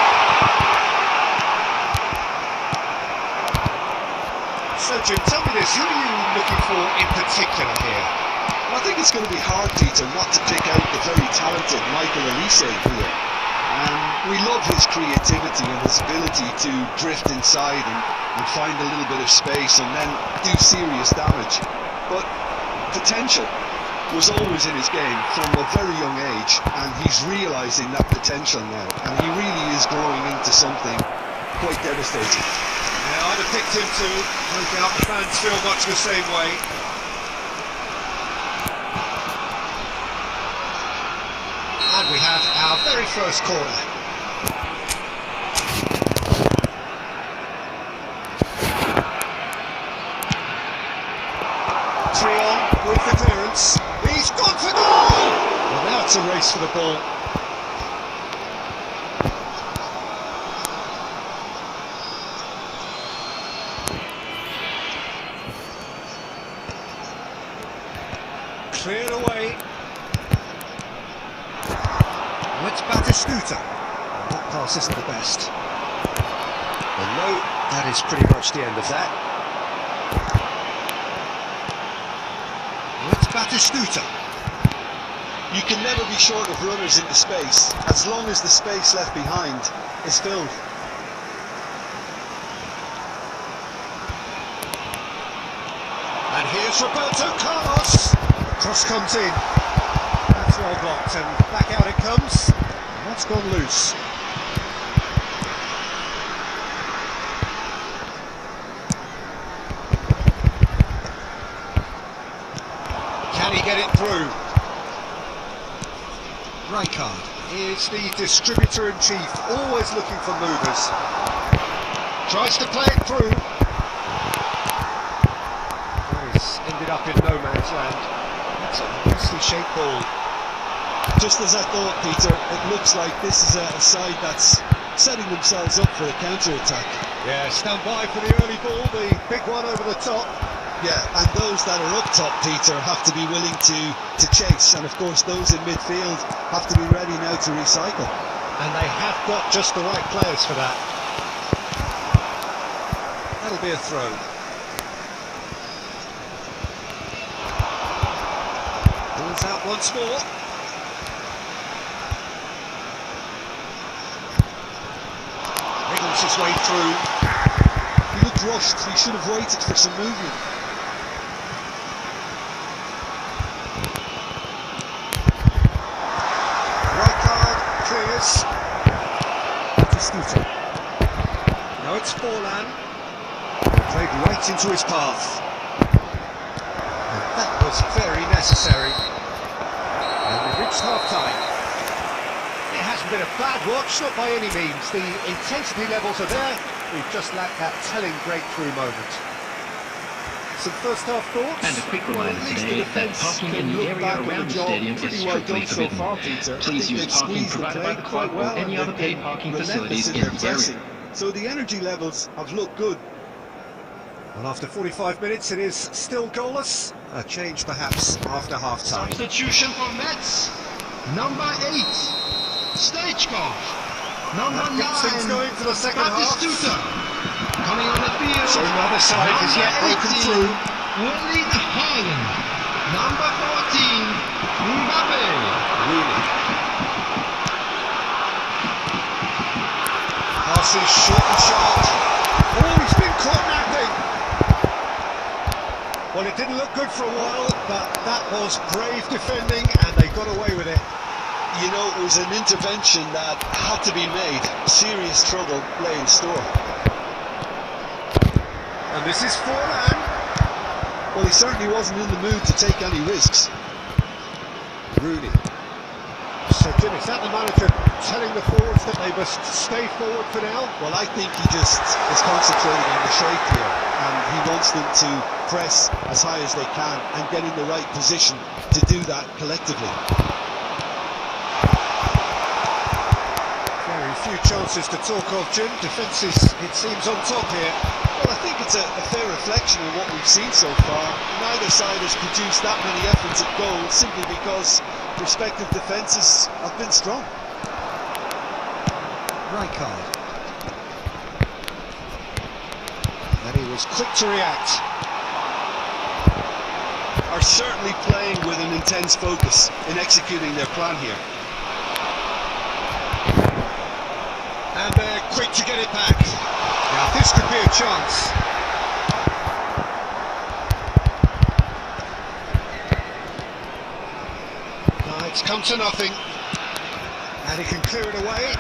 [SPEAKER 1] So Jim, tell me this, who are you looking for in particular here?
[SPEAKER 5] I think it's going to be hard, Peter, not to pick out the very talented Michael Elise here. We love his creativity and his ability to drift inside and find a little bit of space and then do serious damage. But potential was always in his game from a very young age, and he's realising that potential now, and he really is growing into something quite devastating.
[SPEAKER 1] Yeah, I'd have picked him too. No doubt the fans feel much the same way. And we have our very first corner. With the clearance, he's gone for goal! Well, now it's a race for the ball. Cleared away. Well, it's Batistuta. That pass isn't the best. Well, no, that is pretty much the end of that. Batistuta.
[SPEAKER 5] You can never be short of runners into space, as long as the space left behind is filled.
[SPEAKER 1] And here's Roberto Carlos. Cross comes in. That's well blocked, and back out it comes. And that's gone loose. Can he get it through? Rijkaard is the distributor-in-chief, always looking for movers. Tries to play it through. He's ended up in no man's land. That's a nicely shaped ball.
[SPEAKER 5] Just as I thought, Peter, it looks like this is a side that's setting themselves up for a counter-attack.
[SPEAKER 1] Yeah, stand by for the early ball, the big one over the top.
[SPEAKER 5] Yeah, and those that are up top, Peter, have to be willing to chase, and of course those in midfield have to be ready now to recycle.
[SPEAKER 1] And they have got just the right players for that. That'll be a throw. Ball's out once more. Wriggles his way through.
[SPEAKER 5] He looked rushed, he should have waited for some movement.
[SPEAKER 1] Now it's Forlan. Played right into his path. And that was very necessary. And we reached half-time. It hasn't been a bad watch, not by any means. The intensity levels are there. We've just lacked that telling breakthrough moment. Some first half thoughts?
[SPEAKER 6] And a quick reminder today that parking in the area around the stadium is strictly forbidden. Please use parking provided by the club or any other paid parking facilities in the area.
[SPEAKER 5] So the energy levels have looked good.
[SPEAKER 1] Well, after 45 minutes, it is still goalless. A change, perhaps, after half-time.
[SPEAKER 4] Substitution for Metz. Number 8, Stoichkov. Number 9,
[SPEAKER 1] Gets things going for the second half.
[SPEAKER 4] Batistuta. Coming on the field.
[SPEAKER 1] So the other side has yet broken through.
[SPEAKER 4] Willie Haaland. Number 14, Mbappe.
[SPEAKER 1] Rooney. Pass is short and sharp. Oh, he's been caught napping. Well, it didn't look good for a while, but that was brave defending, and they got away with it.
[SPEAKER 5] You know, it was an intervention that had to be made. Serious trouble lay in store.
[SPEAKER 1] And this is Forlan.
[SPEAKER 5] Well, he certainly wasn't in the mood to take any risks.
[SPEAKER 1] Rooney. So, Jim, is that the manager telling the forwards that they must stay forward for now?
[SPEAKER 5] Well, I think he just is concentrating on the shape here, and he wants them to press as high as they can and get in the right position to do that collectively.
[SPEAKER 1] Very few chances to talk of, Jim. Defence is, it seems, on top here.
[SPEAKER 5] Well, I think it's a fair reflection of what we've seen so far. Neither side has produced that many efforts at goal simply because respective defences have been strong.
[SPEAKER 1] Rijkaard. Then he was quick to react.
[SPEAKER 5] Are certainly playing with an intense focus in executing their plan here.
[SPEAKER 1] And they're quick to get it back. Now this could be a chance. No, it's come to nothing. And he can clear it away.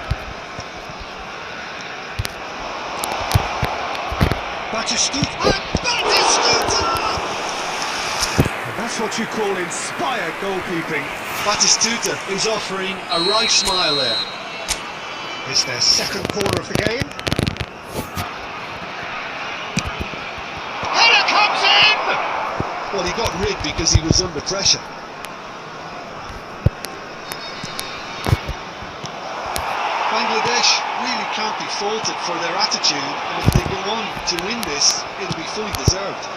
[SPEAKER 1] Batistuta! That's what you call inspired goalkeeping.
[SPEAKER 5] Batistuta is offering a right smile there.
[SPEAKER 1] It's their second corner of the game. Header comes in!
[SPEAKER 5] Well, he got rid because he was under pressure. Bangladesh really can't be faulted for their attitude, and if they go on to win this, it'll be fully deserved.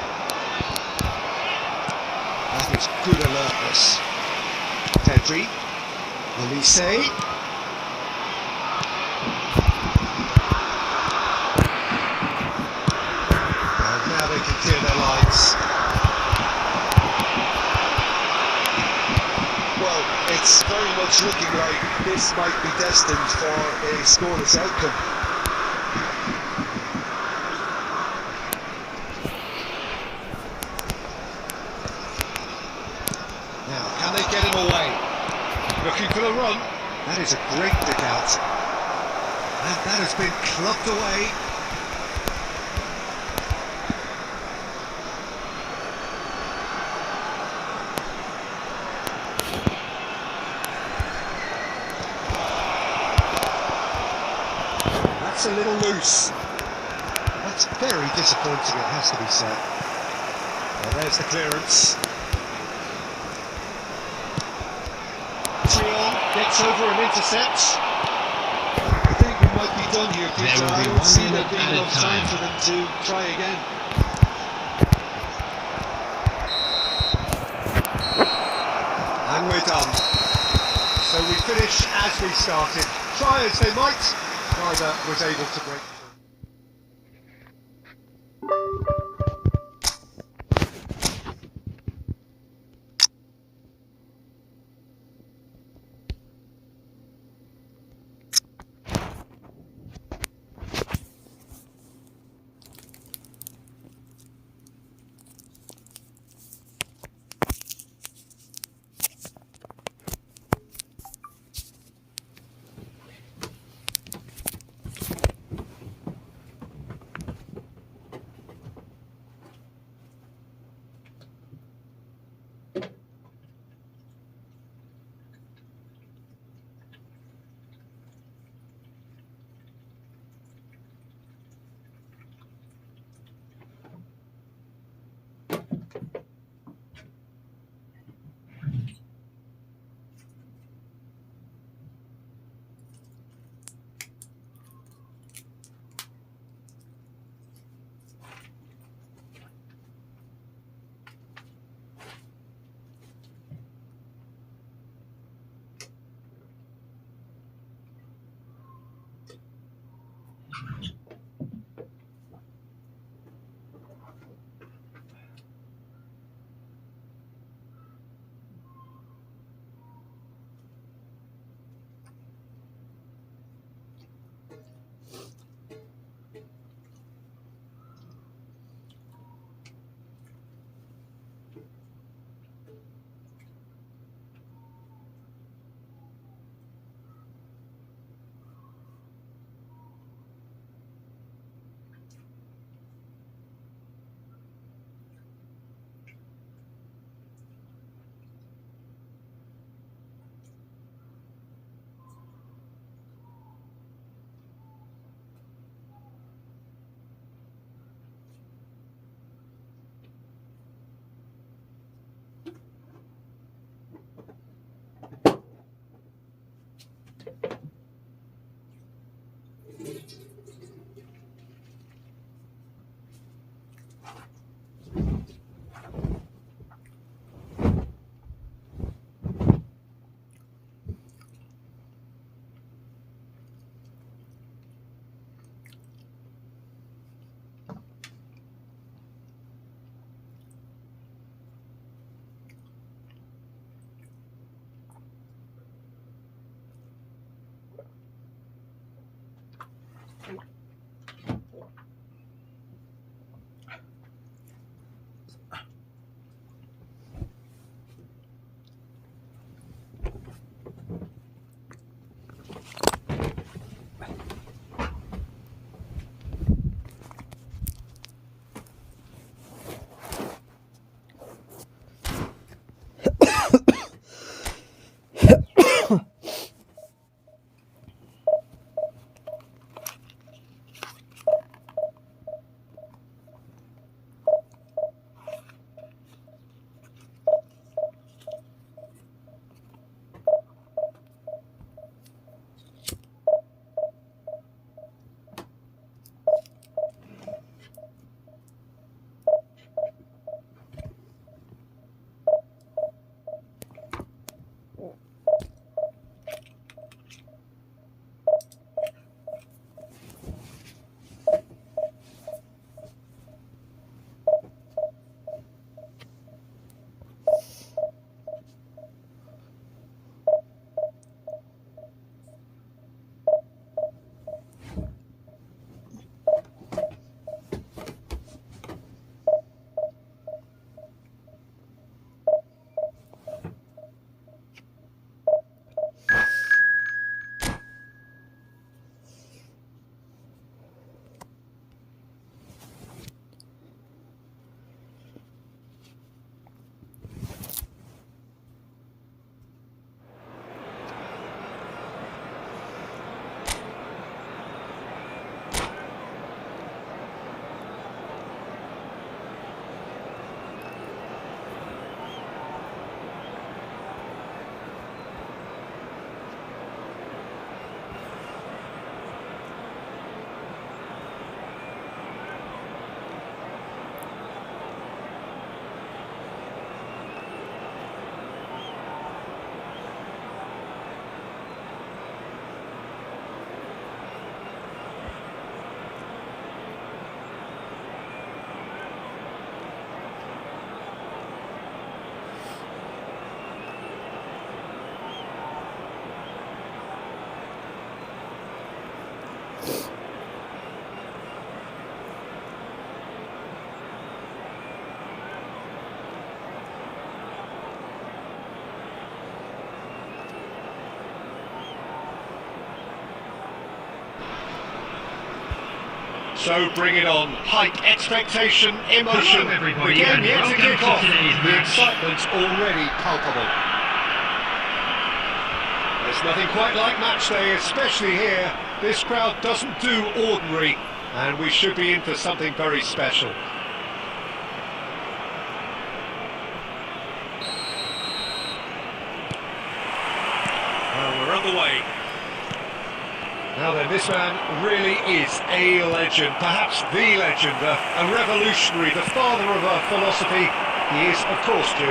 [SPEAKER 1] That is good alertness. Pedri, Elise. And now they can clear their lines.
[SPEAKER 5] Well, it's very much looking like this might be destined for a scoreless outcome.
[SPEAKER 1] Now, can they get him away? Looking for the run. That is a great pick out. And that has been clubbed away. That's a little loose. That's very disappointing, it has to be said. Well, there's the clearance. Trion gets over and intercepts.
[SPEAKER 5] I think we might be done here, Peter.
[SPEAKER 6] There will
[SPEAKER 5] I
[SPEAKER 6] be
[SPEAKER 5] don't
[SPEAKER 6] 1
[SPEAKER 5] see there
[SPEAKER 6] minute
[SPEAKER 5] being
[SPEAKER 6] at a
[SPEAKER 5] enough time
[SPEAKER 6] time.
[SPEAKER 5] for them to try again.
[SPEAKER 1] And we're done. So we finish as we started. Try as they might, neither was able to break through. So bring it on. Hype, expectation, emotion.
[SPEAKER 6] Hello, everybody,
[SPEAKER 1] The game
[SPEAKER 6] and
[SPEAKER 1] yet to
[SPEAKER 6] welcome
[SPEAKER 1] kick
[SPEAKER 6] to
[SPEAKER 1] off.
[SPEAKER 6] today's
[SPEAKER 1] The
[SPEAKER 6] match.
[SPEAKER 1] excitement's already palpable. There's nothing quite like match day, especially here. This crowd doesn't do ordinary, and we should be in for something very special. Well, we're underway. Now then, this man really is a legend, perhaps the legend, a revolutionary, the father of our philosophy. He is, of course, Jim,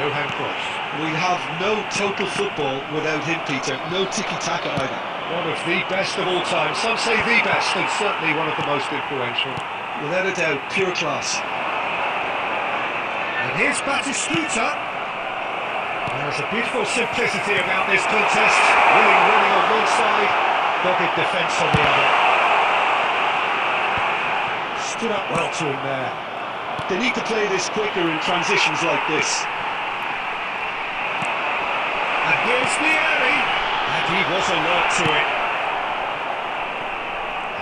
[SPEAKER 1] Johan Cruyff.
[SPEAKER 5] We have no total football without him, Peter. No tiki-taka either.
[SPEAKER 1] One of the best of all time. Some say the best, and certainly one of the most influential.
[SPEAKER 5] Without a doubt, pure class.
[SPEAKER 1] And here's Batistuta. There's a beautiful simplicity about this contest. Willing running on one side, dogged defence on the other. Stood up well to him there.
[SPEAKER 5] They need to play this quicker in transitions like this.
[SPEAKER 1] And here's Nieri. And he was alert to it.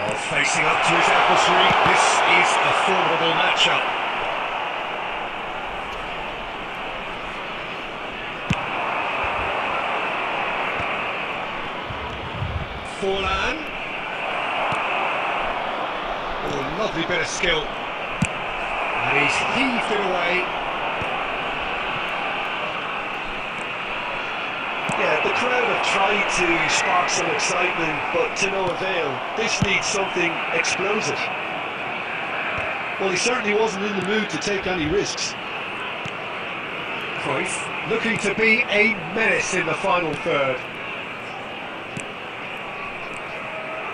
[SPEAKER 1] Oh, facing up to his adversary. This is a formidable matchup. Forlan. Oh, lovely bit of skill. And he's heaved it away.
[SPEAKER 5] Yeah, the crowd have tried to spark some excitement, but to no avail. This needs something explosive. Well, he certainly wasn't in the mood to take any risks.
[SPEAKER 1] Cruyff looking to be a menace in the final third.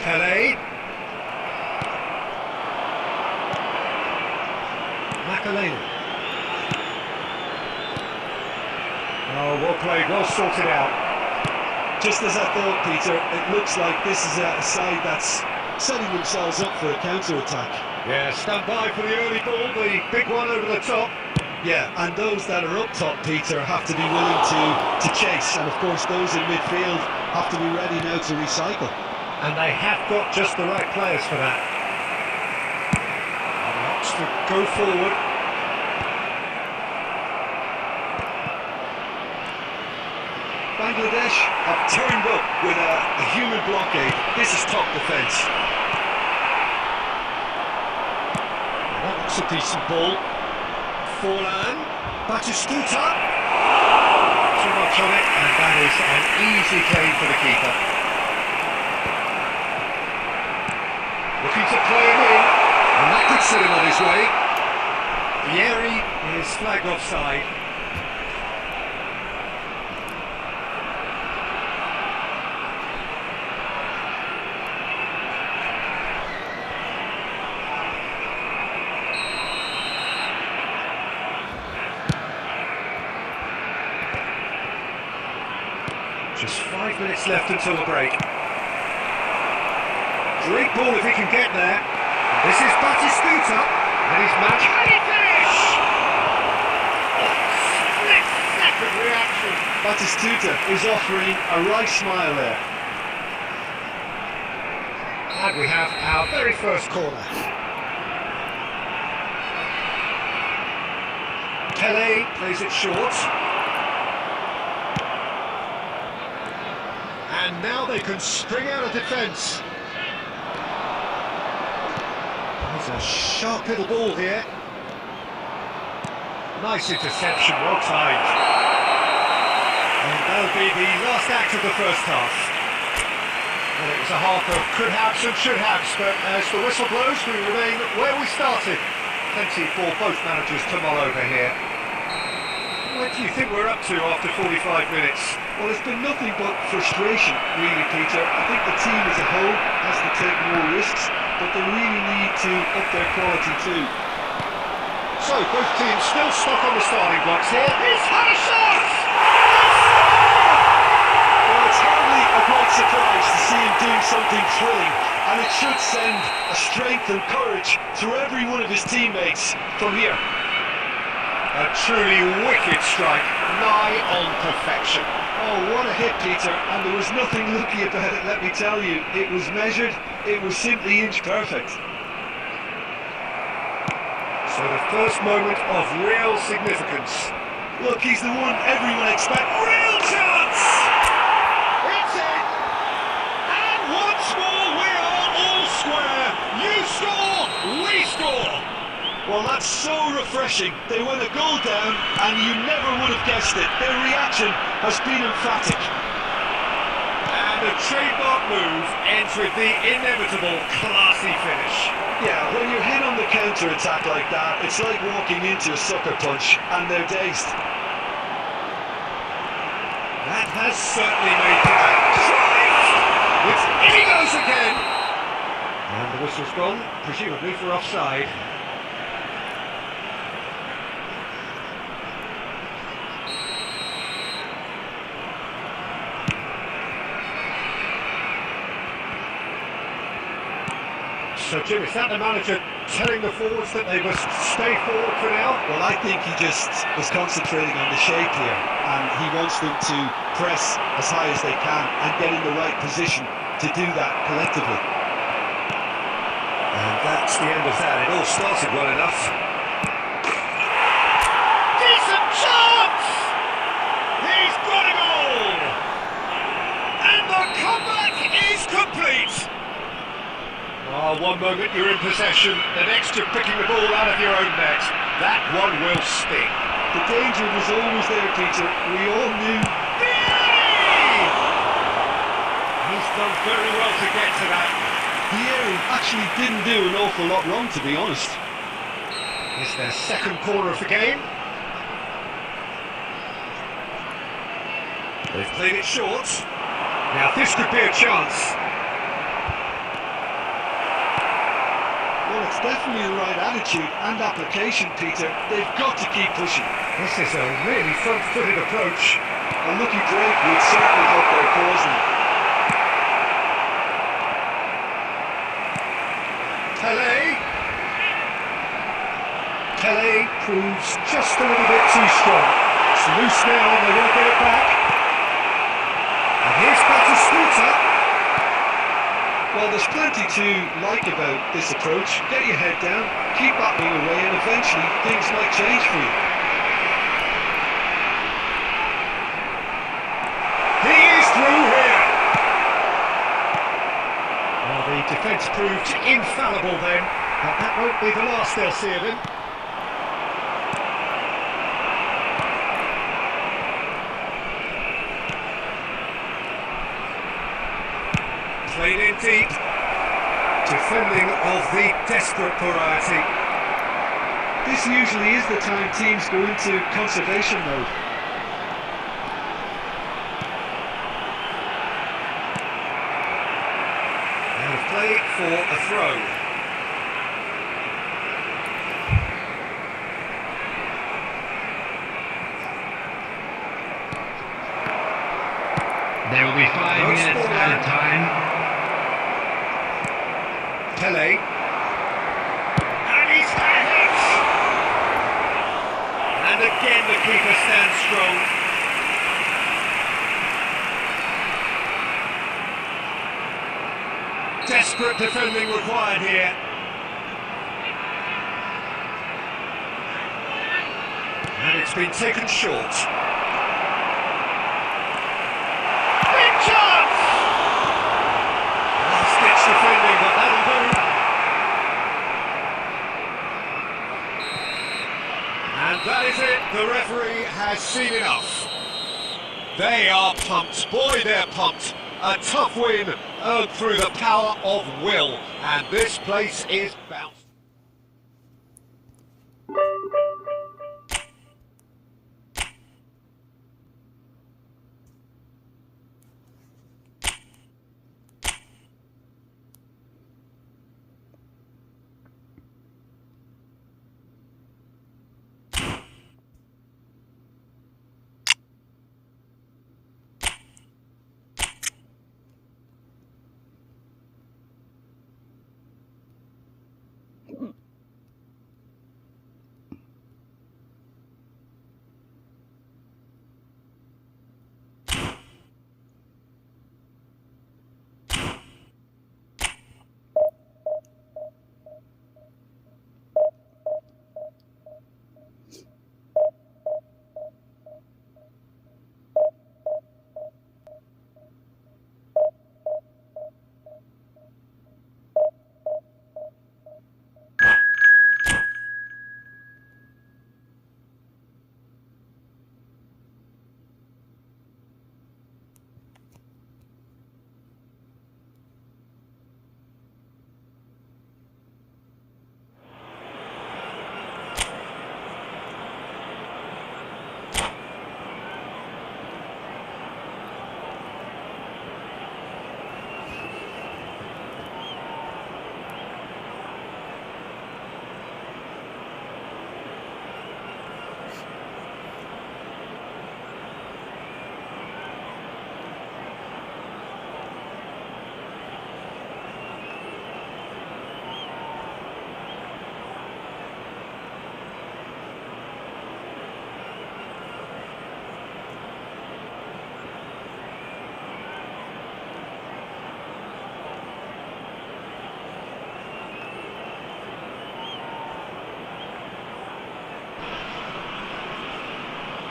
[SPEAKER 1] Pelé. Makalena. Oh, well played, well sorted out.
[SPEAKER 5] Just as I thought, Peter, it looks like this is a side that's setting themselves up for a counter-attack.
[SPEAKER 1] Yeah, stand by for the early ball, the big one over the top.
[SPEAKER 5] Yeah, and those that are up top, Peter, have to be willing to chase, and of course those in midfield have to be ready now to recycle.
[SPEAKER 1] And they have got just the right players for that. And opts to go forward.
[SPEAKER 5] Bangladesh have turned up with a human blockade. This is top defence.
[SPEAKER 1] That looks a decent ball. Forlan. Batistuta. Too much on it, and that is an easy game for the keeper. Looking to play him in, and that could set him on his way. Vieri is flagged offside. Just 5 minutes left until the break. Great ball if he can get there. This is Batistuta, and his match. Can he finish? Split-second reaction.
[SPEAKER 5] Batistuta is offering a right smile there.
[SPEAKER 1] And we have our very first corner. Pelé plays it short. And now they can string out a defence. There's a sharp little ball here. Nice interception, well timed. And that'll be the last act of the first half. And it was a half of could-haves and should-haves, but as the whistle blows, we remain where we started. Plenty for both managers to mull over here. What do you think we're up to after 45 minutes?
[SPEAKER 5] Well, it's been nothing but frustration, really, Peter. I think the team as a whole has to take more risks, but they really need to up their quality too.
[SPEAKER 1] So, both teams still stuck on the starting blocks here. He's had a shot!
[SPEAKER 5] Well, it's hardly a great surprise to see him doing something thrilling, and it should send a strength and courage through every one of his teammates from here.
[SPEAKER 1] A truly wicked strike, nigh on perfection.
[SPEAKER 5] Oh, what a hit, Peter, and there was nothing lucky about it, let me tell you. It was measured, it was simply inch perfect.
[SPEAKER 1] So the first moment of real significance.
[SPEAKER 5] Look, he's the one everyone expects. Real chance!
[SPEAKER 1] It's in! And once more we are all square. You score, we score.
[SPEAKER 5] Well, that's so refreshing. They went a goal down and you never would have guessed it. Their reaction has been emphatic.
[SPEAKER 1] And the trademark move ends with the inevitable classy finish.
[SPEAKER 5] Yeah, when you're hit on the counter-attack like that, it's like walking into a sucker punch and they're dazed.
[SPEAKER 1] That has certainly made it It's in he goes again! And the whistle's gone, presumably for offside. So Jim, is that the manager telling the forwards that they must stay forward for now?
[SPEAKER 5] Well, I think he just was concentrating on the shape here, and he wants them to press as high as they can and get in the right position to do that collectively.
[SPEAKER 1] And that's the end of that. It all started well enough. Decent chance! He's got a goal! And the comeback is complete! Oh, one moment you're in possession, the next you're picking the ball out of your own net. That one will sting.
[SPEAKER 5] The danger was always there, Peter. We all knew.
[SPEAKER 1] He's done very well to get to that.
[SPEAKER 5] Vieri actually didn't do an awful lot wrong, to be honest.
[SPEAKER 1] It's their second corner of the game. They've played it short. Now this could be a chance.
[SPEAKER 5] Well, it's definitely the right attitude and application, Peter. They've got to keep pushing.
[SPEAKER 1] This is a really front-footed approach.
[SPEAKER 5] A lucky break would certainly help their cause now.
[SPEAKER 1] Kelly proves just a little bit too strong. It's loose now and they won't get it back. And here's Batistuta.
[SPEAKER 5] Well, there's plenty to like about this approach. Get your head down, keep battling away, and eventually things might change for you.
[SPEAKER 1] He is through here. Well, the defence proved infallible then, but that won't be the last they'll see of him. Played in deep. Defending of the desperate variety.
[SPEAKER 5] This usually is the time teams go into conservation mode.
[SPEAKER 1] And play for a throw.
[SPEAKER 6] There will be 5 minutes added time.
[SPEAKER 1] Pele. And he's had it! And again the keeper stands strong. Desperate defending required here. And it's been taken short. Big chance! Last-ditch defending, but that'll do. And that is it. The referee has seen enough. They are pumped. Boy, they're pumped. A tough win earned through the power of will. And this place is bounced.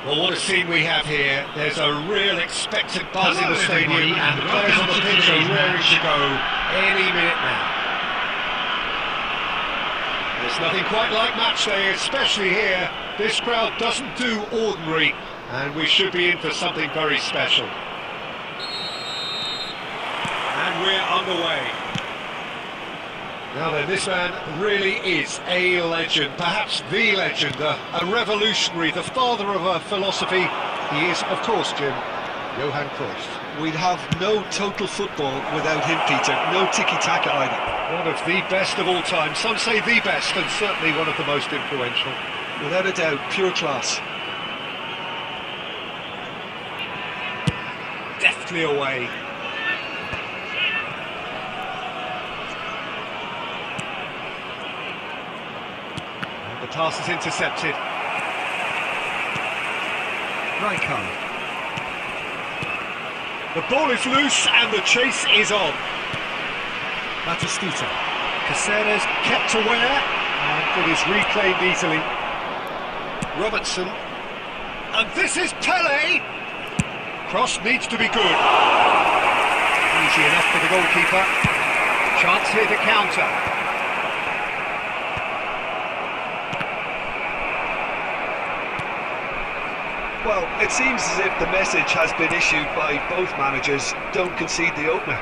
[SPEAKER 1] Well, what a scene we have here. There's a real expectant buzz in the stadium, and the players on the pitch are raring to go any minute now. There's nothing quite like match day, especially here. This crowd doesn't do ordinary, and we should be in for something very special. And we're underway. Now then, this man really is a legend, perhaps the legend, a revolutionary, the father of a philosophy. He is, of course, Jim, Johan Cruyff.
[SPEAKER 5] We'd have no total football without him, Peter. No tiki-taka either.
[SPEAKER 1] One of the best of all time. Some say the best, and certainly one of the most influential.
[SPEAKER 5] Without a doubt, pure class.
[SPEAKER 1] Deftly away. And the pass is intercepted. Rijkaard. The ball is loose and the chase is on. Batistuta. Caceres kept aware and it is reclaimed easily. Robertson. And this is Pele! Cross needs to be good. Easy enough for the goalkeeper. Chance here to counter.
[SPEAKER 5] Well, it seems as if the message has been issued by both managers: don't concede the opener.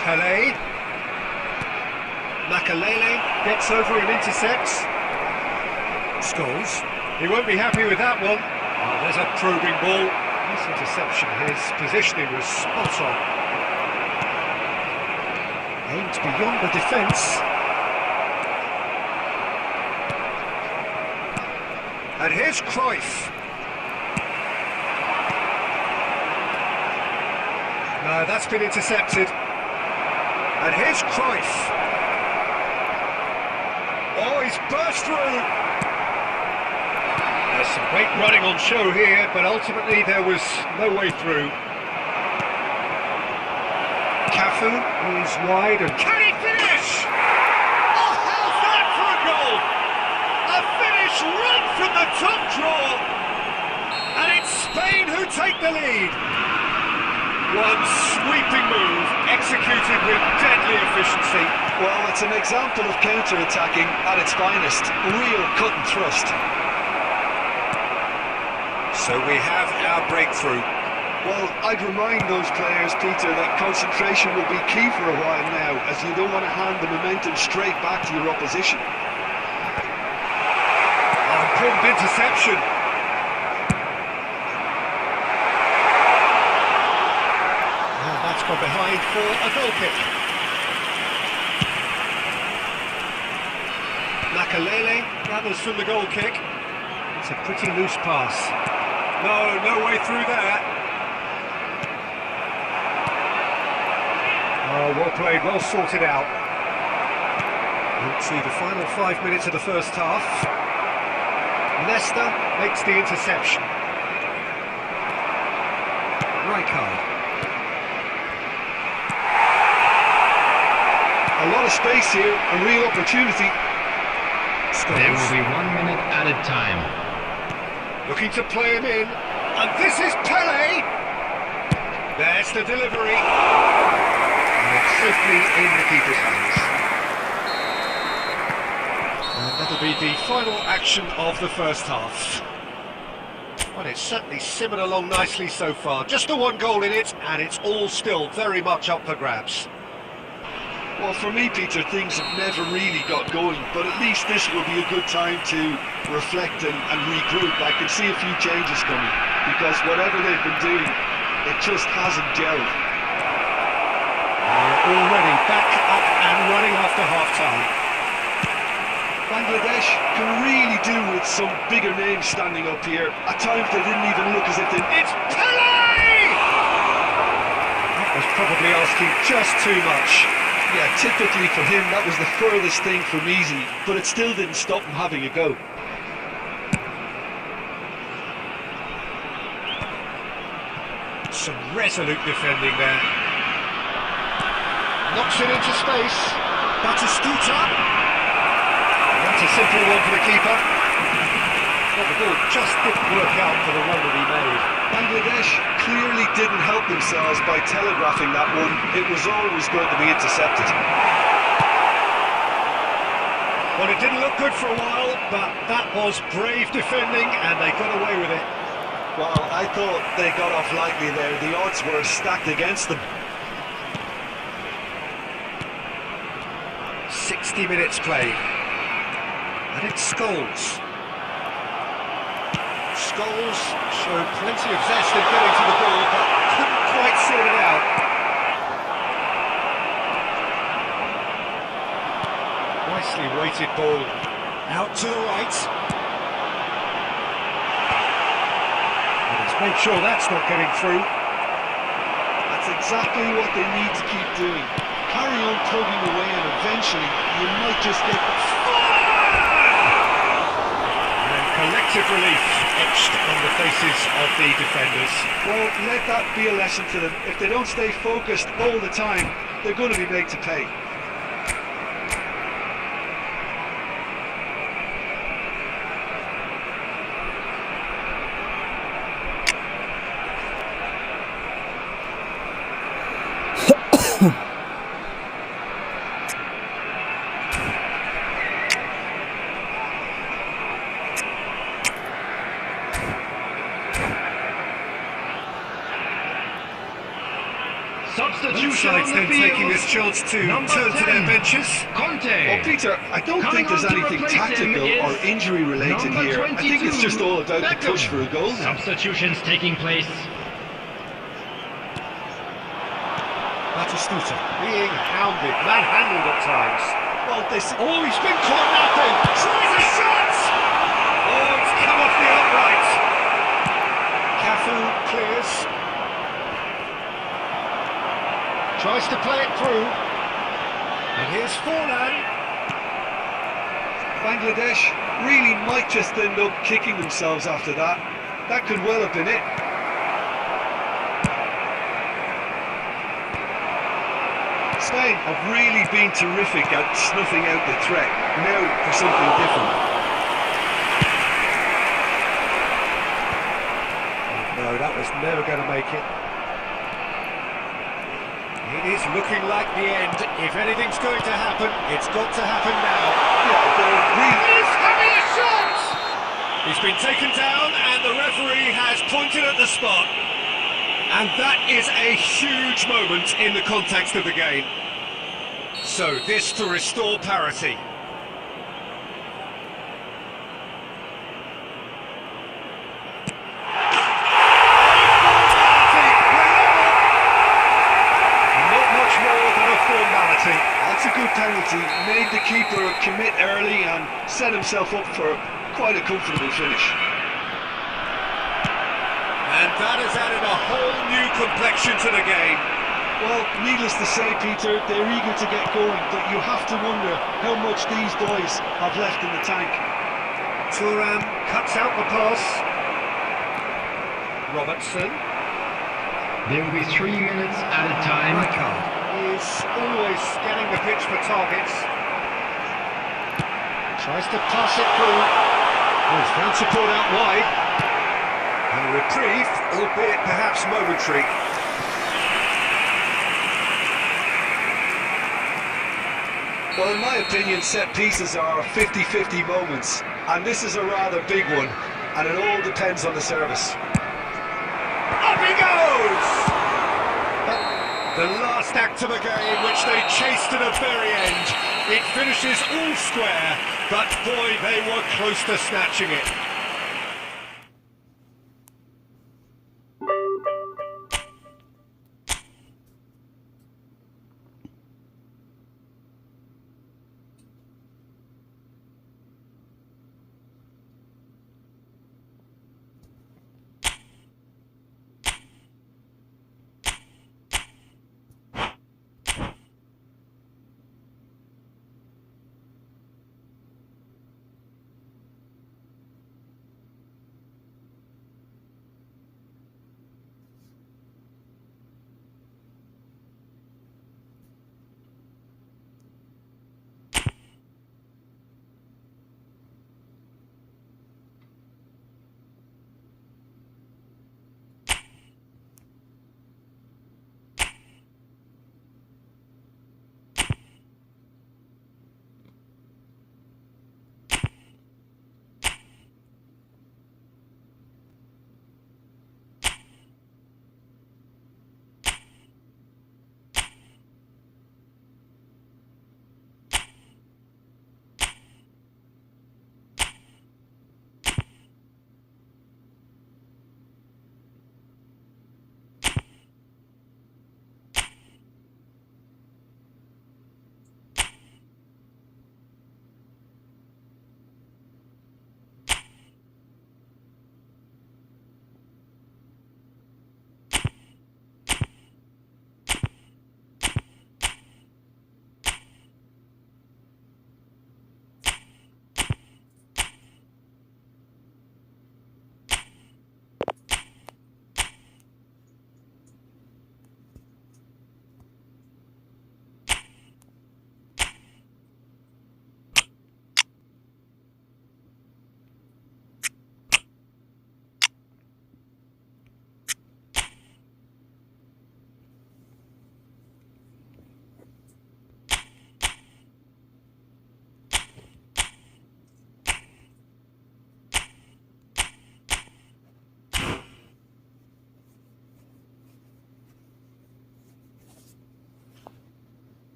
[SPEAKER 1] Pele. Makalele gets over and intercepts. Scholes. He won't be happy with that one. Oh, there's a probing ball. Nice interception. His positioning was spot on. Aimed beyond the defence. And here's Cruyff. No, that's been intercepted. And here's Cruyff. Oh, he's burst through. There's some great running on show here, but ultimately there was no way through. Cafu is wide, and can he finish? Oh, how's that for a goal? A finish right from the top draw. And it's Spain who take the lead. One sweeping move, executed with deadly efficiency.
[SPEAKER 5] Well, it's an example of counter-attacking at its finest. Real cut and thrust.
[SPEAKER 1] So we have our breakthrough.
[SPEAKER 5] Well, I'd remind those players, Peter, that concentration will be key for a while now, as you don't want to hand the momentum straight back to your opposition.
[SPEAKER 1] Oh, important interception. And that's gone behind for a goal kick. Makalele gathers from the goal kick. It's a pretty loose pass. No way through there. Oh, well played, well sorted out. Let's see the final 5 minutes of the first half. Leicester makes the interception. Rijkaard.
[SPEAKER 5] A lot of space here, a real opportunity.
[SPEAKER 6] There will be 1 minute added time.
[SPEAKER 1] Looking to play him in, and this is Pele! There's the delivery. And it's safely in the keeper's hands. And that'll be the final action of the first half. Well, it's certainly simmered along nicely so far. Just the one goal in it, and it's all still very much up for grabs.
[SPEAKER 5] Well, for me, Peter, things have never really got going, but at least this will be a good time to reflect and regroup. I can see a few changes coming, because whatever they've been doing, it just hasn't gelled.
[SPEAKER 1] They're already back up and running after half-time.
[SPEAKER 5] Bangladesh can really do with some bigger names standing up here. At times they didn't even look as if they...
[SPEAKER 1] It's Pele! That was probably asking just too much.
[SPEAKER 5] Yeah, typically for him, that was the furthest thing from easy, but it still didn't stop him having a go.
[SPEAKER 1] Some resolute defending there. Knocks it into space. Batistuta. That's a simple one for the keeper. But the ball just didn't work out for the run that he made.
[SPEAKER 5] Bangladesh clearly didn't help themselves by telegraphing that one. It was always going to be intercepted.
[SPEAKER 1] Well, it didn't look good for a while, but that was brave defending, and they got away with it.
[SPEAKER 5] Well, I thought they got off lightly there. The odds were stacked against them.
[SPEAKER 1] 60 minutes played. And it's Scholes. Scholes showed plenty of zest in getting to the ball, but couldn't quite sort it out. Nicely weighted ball. Out to the right. And he's made sure that's not getting through.
[SPEAKER 5] That's exactly what they need to keep doing. Carry on tugging away and eventually you might just get the...
[SPEAKER 1] And collective relief etched on the faces of the defenders.
[SPEAKER 5] Well, let that be a lesson to them. If they don't stay focused all the time, they're going to be made to pay.
[SPEAKER 6] Substitution
[SPEAKER 1] Sides
[SPEAKER 6] on the
[SPEAKER 1] then
[SPEAKER 6] field.
[SPEAKER 1] taking this chance to
[SPEAKER 6] Number
[SPEAKER 1] turn to their
[SPEAKER 6] 10,
[SPEAKER 1] benches.
[SPEAKER 6] Conte.
[SPEAKER 5] Well, Peter, I don't
[SPEAKER 6] Coming
[SPEAKER 5] think there's
[SPEAKER 6] on to
[SPEAKER 5] anything
[SPEAKER 6] replace him
[SPEAKER 5] tactical
[SPEAKER 6] is
[SPEAKER 5] or injury related
[SPEAKER 6] number
[SPEAKER 5] here. I think it's
[SPEAKER 6] 22,
[SPEAKER 5] just all about the
[SPEAKER 6] Beckham.
[SPEAKER 5] push for a goal now.
[SPEAKER 6] Substitutions taking place.
[SPEAKER 1] Batistuta being hounded, manhandled at times.
[SPEAKER 5] Well,
[SPEAKER 1] Oh, he's been caught napping. Tries a shot! Oh, it's come off the upright. Cafu clears. Tries to play it through. And here's Forlan.
[SPEAKER 5] Bangladesh really might just end up kicking themselves after that. That could well have been it. Spain have really been terrific at snuffing out the threat. Now for something different.
[SPEAKER 1] No, that was never going to make it. It is looking like the end. If anything's going to happen, it's got to happen now.
[SPEAKER 5] Yeah, they're really...
[SPEAKER 1] He's having a shot! He's been taken down and the referee has pointed at the spot. And that is a huge moment in the context of the game. So this to restore parity. Not much more than a formality.
[SPEAKER 5] That's a good penalty. Made the keeper commit early and set himself up for quite a comfortable finish.
[SPEAKER 1] And that has added a whole new complexion to the game.
[SPEAKER 5] Well, needless to say, Peter, they're eager to get going, but you have to wonder how much these boys have left in the tank.
[SPEAKER 1] Thuram cuts out the pass. Robertson.
[SPEAKER 6] There will be 3 minutes at a time.
[SPEAKER 1] Rijkaard is always scanning the pitch for targets. Tries to pass it through. Oh, he's found support out wide. And a reprieve, albeit perhaps momentary.
[SPEAKER 5] Well, in my opinion, set pieces are 50-50 moments, and this is a rather big one, and it all depends on the service.
[SPEAKER 1] Up he goes! The last act of a game which they chased to the very end. It finishes all square, but boy, they were close to snatching it.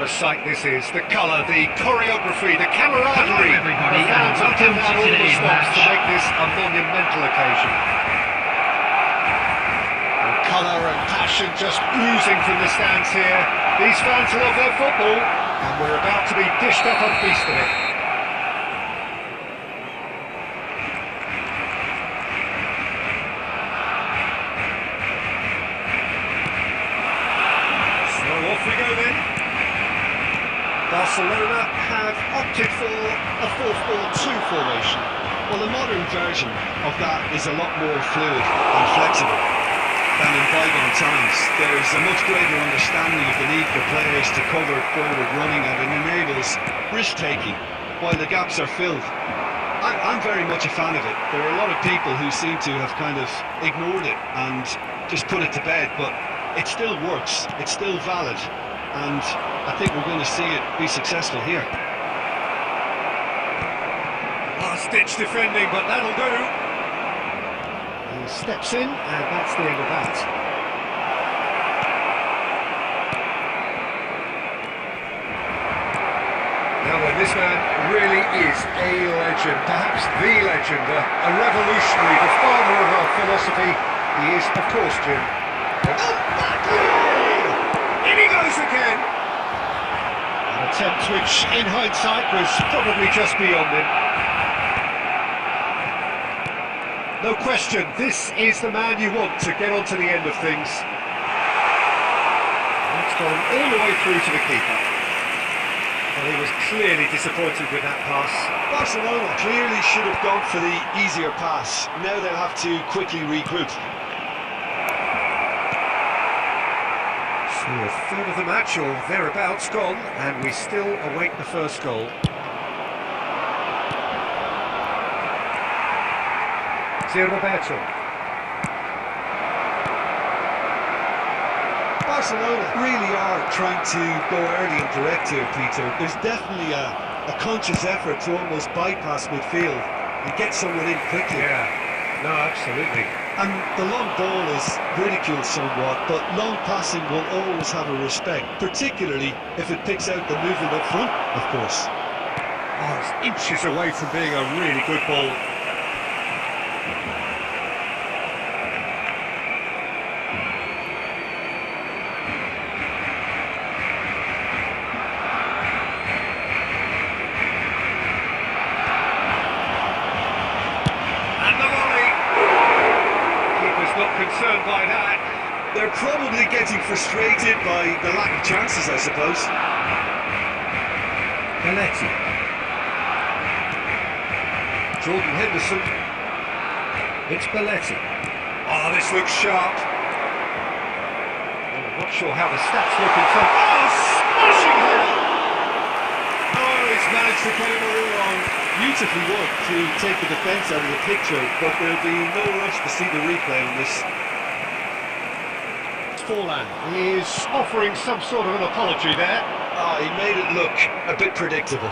[SPEAKER 1] a sight this is. The colour, the choreography, the camaraderie.
[SPEAKER 6] Hello everybody,
[SPEAKER 1] The fans
[SPEAKER 6] and
[SPEAKER 1] have pulled
[SPEAKER 6] welcome
[SPEAKER 1] out
[SPEAKER 6] to
[SPEAKER 1] all the
[SPEAKER 6] today's
[SPEAKER 1] stops to
[SPEAKER 6] match.
[SPEAKER 1] make this a monumental occasion. The colour and passion just oozing from the stands here. These fans love their football, and we're about to be dished up a feast of it. So off we go then. Barcelona have opted for a 4-4-2 formation.
[SPEAKER 5] Well, the modern version of that is a lot more fluid and flexible than in bygone times. There's a much greater understanding of the need for players to cover forward running, and it enables risk-taking while the gaps are filled. I'm very much a fan of it. There are a lot of people who seem to have kind of ignored it and just put it to bed, but it still works, it's still valid, and I think we're going to see it be successful here.
[SPEAKER 1] Last-ditch defending, but that'll do. He steps in, and that's the end of that. Now then, this man really is a legend, perhaps the legend, a revolutionary, the father of our philosophy. He is, of course, Jim. In he goes again! An attempt which, in hindsight, was probably just beyond him. No question, this is the man you want to get onto the end of things. That's gone all the way through to the keeper. Well, he was clearly disappointed with that pass.
[SPEAKER 5] Barcelona clearly should have gone for the easier pass. Now they'll have to quickly regroup.
[SPEAKER 1] So a third of the match, or thereabouts, gone, and we still await the first goal. Roberto.
[SPEAKER 5] Barcelona really are trying to go early and direct here, Peter. There's definitely a conscious effort to almost bypass midfield and get someone in quickly.
[SPEAKER 1] Yeah, no, absolutely.
[SPEAKER 5] And the long ball is ridiculed somewhat, but long passing will always have a respect, particularly if it picks out the movement up front, of course.
[SPEAKER 1] Oh, it's inches away from being a really good ball. Concerned by that.
[SPEAKER 5] They're probably getting frustrated by the lack of chances, I suppose.
[SPEAKER 1] Belletti. Jordan Henderson. It's Belletti. Oh, this looks sharp. Well, I'm not sure how the stats look in front. Oh, smashing header! Oh, he's managed to get it all wrong.
[SPEAKER 5] Beautifully worked to take the defence out of the picture, but there'll be no rush to see the replay on this.
[SPEAKER 1] Forlan is offering some sort of an apology there.
[SPEAKER 5] Ah, he made it look a bit predictable.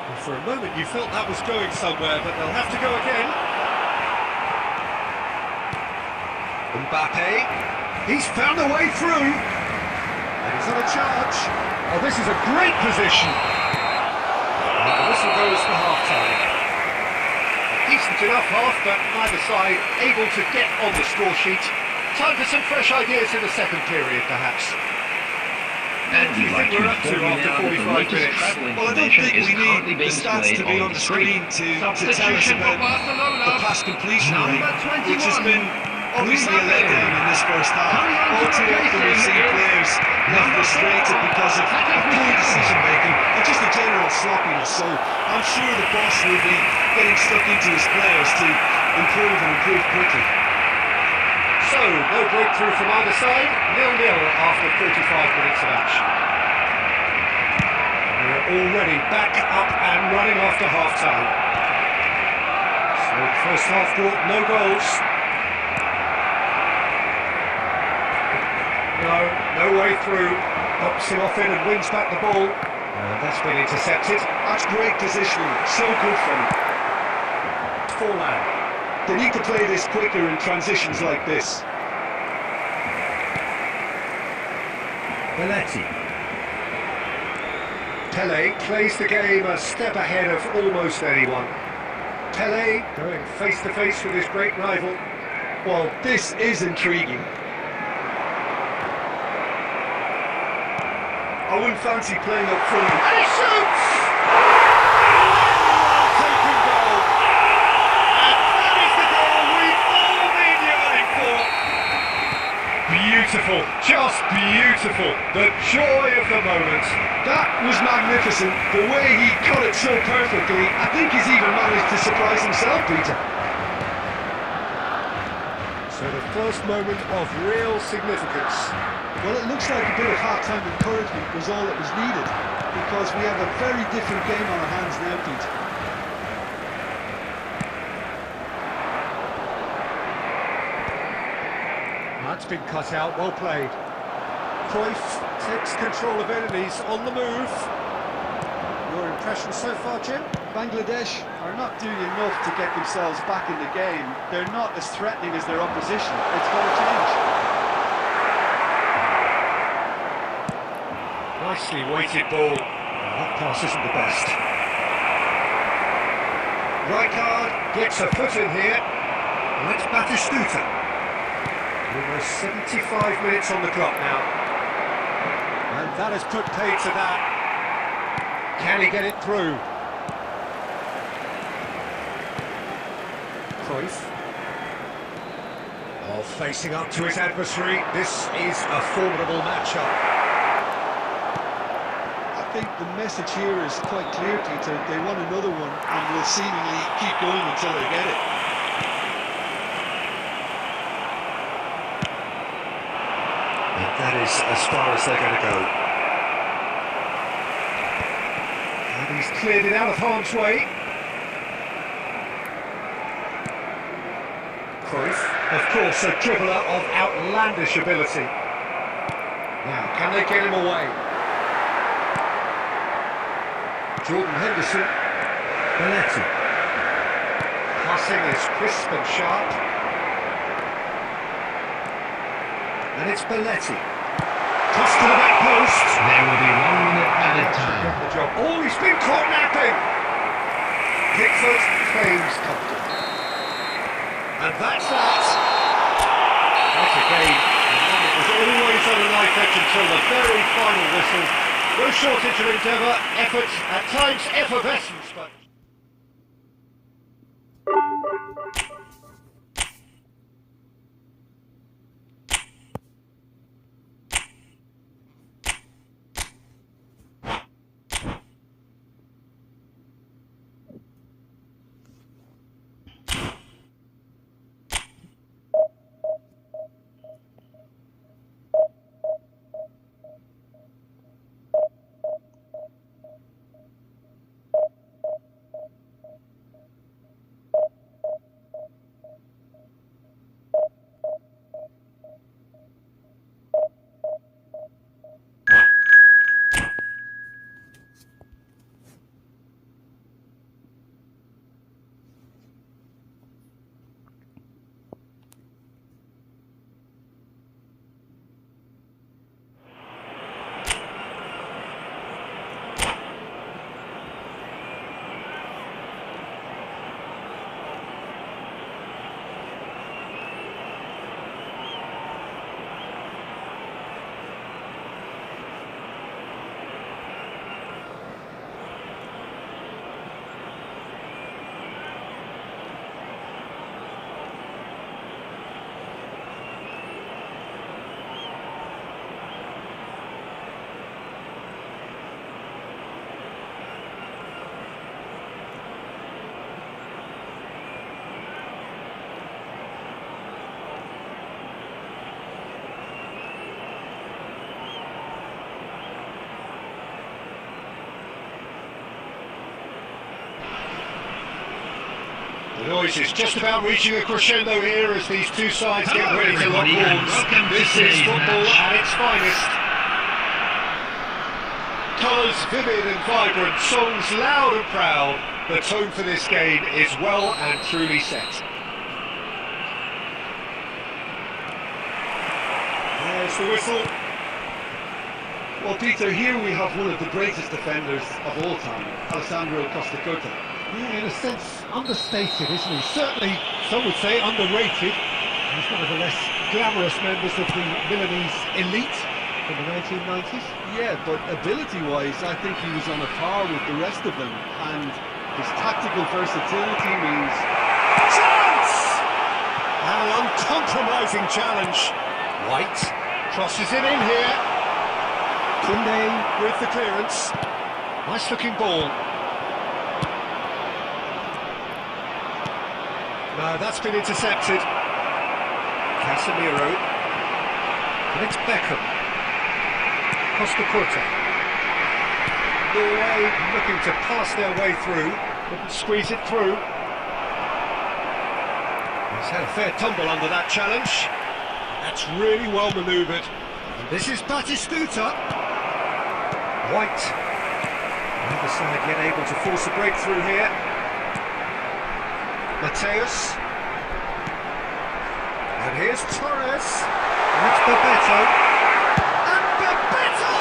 [SPEAKER 1] And for a moment you felt that was going somewhere, but they'll have to go again. Mbappe, he's found a way through. And he's on a charge. Oh, this is a great position. And the whistle goes for half-time. Decent enough half, but neither side able to get on the score sheet. Time for some fresh ideas in the second period, perhaps.
[SPEAKER 6] And we'd like to
[SPEAKER 1] We're up to
[SPEAKER 6] inform you
[SPEAKER 1] after
[SPEAKER 6] now that the
[SPEAKER 1] 45
[SPEAKER 6] latest
[SPEAKER 1] minutes.
[SPEAKER 6] travel
[SPEAKER 5] Well, I don't
[SPEAKER 6] information
[SPEAKER 5] think
[SPEAKER 6] is
[SPEAKER 5] we
[SPEAKER 6] currently
[SPEAKER 5] need the
[SPEAKER 6] being
[SPEAKER 5] stats to
[SPEAKER 6] displayed
[SPEAKER 5] be
[SPEAKER 6] on
[SPEAKER 5] on
[SPEAKER 6] the
[SPEAKER 5] the
[SPEAKER 6] screen.
[SPEAKER 5] screen to tell us about the pass completion rate, which has been obviously a letdown in this first half. All too often we've seen players left frustrated because of poor decision making and just a general sloppiness. So I'm sure the boss will be getting stuck into his players to improve and improve quickly.
[SPEAKER 1] So, no breakthrough from either side, 0-0 after 45 minutes of action. We're already back up and running after half-time. So, the first half brought no goals. No way through. Pops him off in and wins back the ball. And that's been intercepted.
[SPEAKER 5] That's great positioning, so good from him.
[SPEAKER 1] Forlan.
[SPEAKER 5] They need to play this quicker in transitions like this.
[SPEAKER 1] Belletti. Pele plays the game a step ahead of almost anyone. Pele going face to face with his great rival.
[SPEAKER 5] Well, this is intriguing. I wouldn't fancy playing up front.
[SPEAKER 1] And he shoots! Taken goal. And that is the goal we've all been yearning for. Beautiful, just beautiful. The joy of the moment.
[SPEAKER 5] That was magnificent. The way he cut it so perfectly. I think he's even managed to surprise himself, Peter.
[SPEAKER 1] So the first moment of real significance.
[SPEAKER 5] Well, it looks like a bit of half-time encouragement was all that was needed, because we have a very different game on our hands now, Pete.
[SPEAKER 1] That's been cut out, well played. Cruyff takes control of it and he's on the move. Your impression so far, Jim?
[SPEAKER 5] Bangladesh are not doing enough to get themselves back in the game. They're not as threatening as their opposition. It's got to change.
[SPEAKER 1] Nicely weighted ball. That pass isn't the best. Rijkaard gets a foot in here. And that's Batistuta. Almost 75 minutes on the clock now. And that has put paid to that. Can he get it through? Cruyff. Oh, facing up to his adversary. This is a formidable matchup.
[SPEAKER 5] I think the message here is quite clear, Peter. They want another one and will seemingly keep going until they get it.
[SPEAKER 1] And that is as far as they're going to go. And he's cleared it out of harm's way. Cruyff, of course, a dribbler of outlandish ability. Now, can they get him away? Jordan Henderson. Belletti. Passing is crisp and sharp. And it's Belletti. Toss to the back post.
[SPEAKER 6] There will be 1 minute added time.
[SPEAKER 1] Got the job. Oh, he's been caught napping. Pickford claims comfort. And that's that. What a game. And it was always on a knife edge until the very final whistle. No shortage of endeavour, effort, at times effervescence, but... The noise is just about reaching a crescendo here as these two sides get ready to lock horns. This is football at its finest. Colours vivid and vibrant, songs loud and proud. The tone for this game is well and truly set. There's the whistle.
[SPEAKER 5] Well, Peter, here we have one of the greatest defenders of all time, Alessandro Costa.
[SPEAKER 1] Yeah, in a sense, understated, isn't he? Certainly, some would say underrated. He's one of the less glamorous members of the Milanese elite in the 1990s.
[SPEAKER 5] Yeah, but ability-wise, I think he was on a par with the rest of them, and his tactical versatility means...
[SPEAKER 1] Chance! An uncompromising challenge. White crosses it in here. Qoo Neo with the clearance. Nice looking ball. No, that's been intercepted. Casemiro. And it's Beckham. Costa. Norway looking to pass their way through. Couldn't squeeze it through. He's had a fair tumble under that challenge. That's really well manoeuvred. And this is Batistuta. White. Neither side yet able to force a breakthrough here. Mateus. And here's Torres. And it's Bebeto. And Bebeto!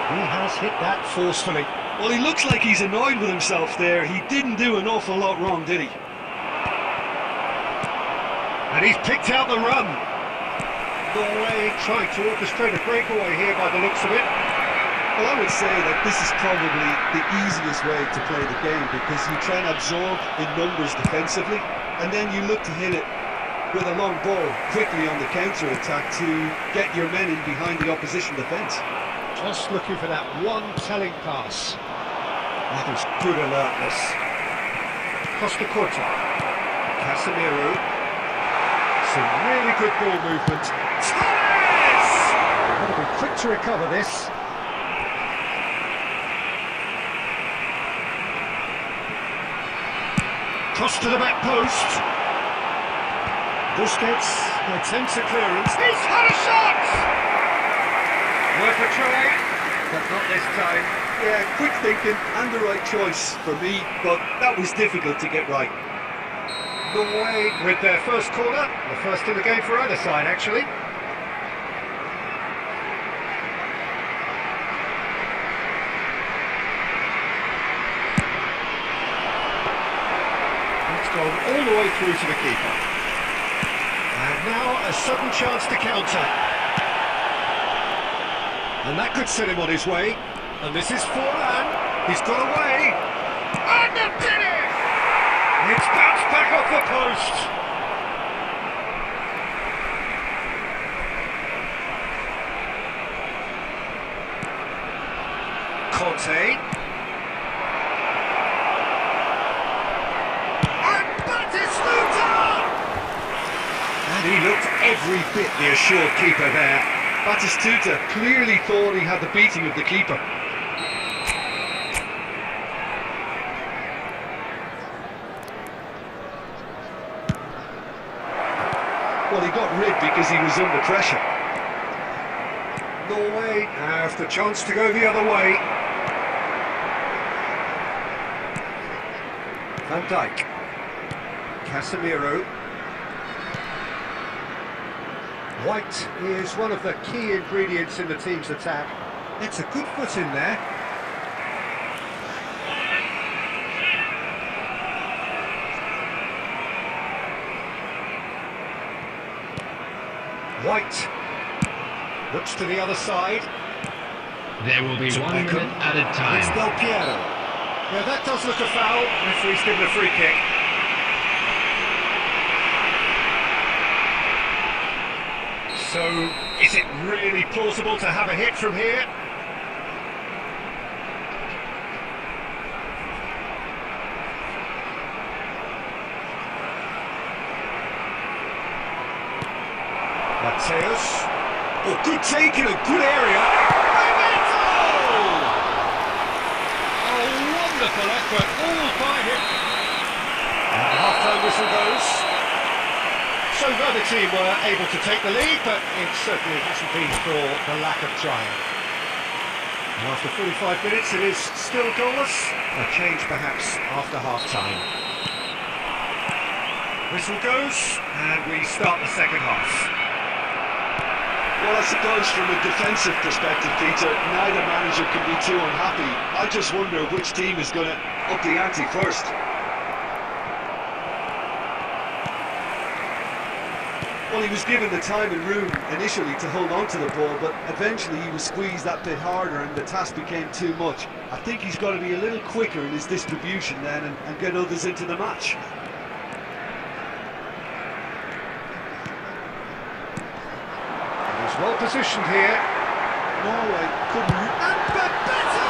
[SPEAKER 1] He has hit that forcefully.
[SPEAKER 5] Well, he looks like he's annoyed with himself there. He didn't do an awful lot wrong, did he?
[SPEAKER 1] And he's picked out the run. Norway trying to orchestrate a breakaway here by the looks of it.
[SPEAKER 5] Well, I would say that this is probably the easiest way to play the game, because you try and absorb in numbers defensively, and then you look to hit it with a long ball quickly on the counter-attack to get your men in behind the opposition defence.
[SPEAKER 1] Just looking for that one telling pass. That is good alertness. Costa. Casemiro. Some really good ball movement. Torres! Got to be quick to recover this. Cross to the back post. Busquets attempts a clearance. He's had a shot! Worth a try, but not this time.
[SPEAKER 5] Yeah, quick thinking and the right choice for me, but that was difficult to get right.
[SPEAKER 1] Norway with their first corner, the first in the game for either side actually. It's gone all the way through to the keeper. And now a sudden chance to counter. And that could set him on his way. And this is Forlan. He's got away. And the finish! It's bounced back off the post. Conte. And Batistuta!
[SPEAKER 5] And he looked every bit the assured keeper there. Batistuta clearly thought he had the beating of the keeper. Well, he got rid because he was under pressure.
[SPEAKER 1] Norway have the chance to go the other way. Van Dijk. Casemiro. White is one of the key ingredients in the team's attack. It's a good foot in there. White looks to the other side.
[SPEAKER 6] There will be 1 minute added
[SPEAKER 1] It's
[SPEAKER 6] time.
[SPEAKER 1] Del Piero. Yeah, that does look a foul. Referee's given a free kick. So, is it really plausible to have a hit from here? Mateus. Oh, good take in a good area. Bebeto! Oh, wonderful effort, all by him. And the half-time whistle goes. So neither team were able to take the lead, but it certainly hasn't been for the lack of trying. And after 45 minutes, it is still goalless. A change perhaps after half-time. Whistle goes, and we start the second half.
[SPEAKER 5] Well, I suppose from a defensive perspective, Peter, neither manager can be too unhappy. I just wonder which team is going to up the ante first. Well, he was given the time and room initially to hold on to the ball, but eventually he was squeezed that bit harder and the task became too much. I think he's got to be a little quicker in his distribution then and get others into the match.
[SPEAKER 1] He's well positioned here.
[SPEAKER 5] Norway couldn't...
[SPEAKER 1] And Bebeto!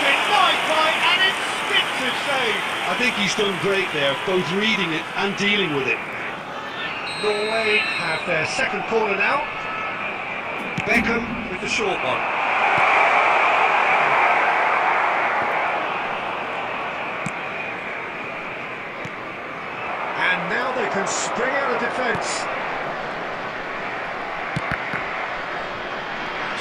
[SPEAKER 1] Denied by an instinctive save.
[SPEAKER 5] I think he's done great there, both reading it and dealing with it.
[SPEAKER 1] Norway have their second corner now. Beckham with the short one. And now they can spring out of defence.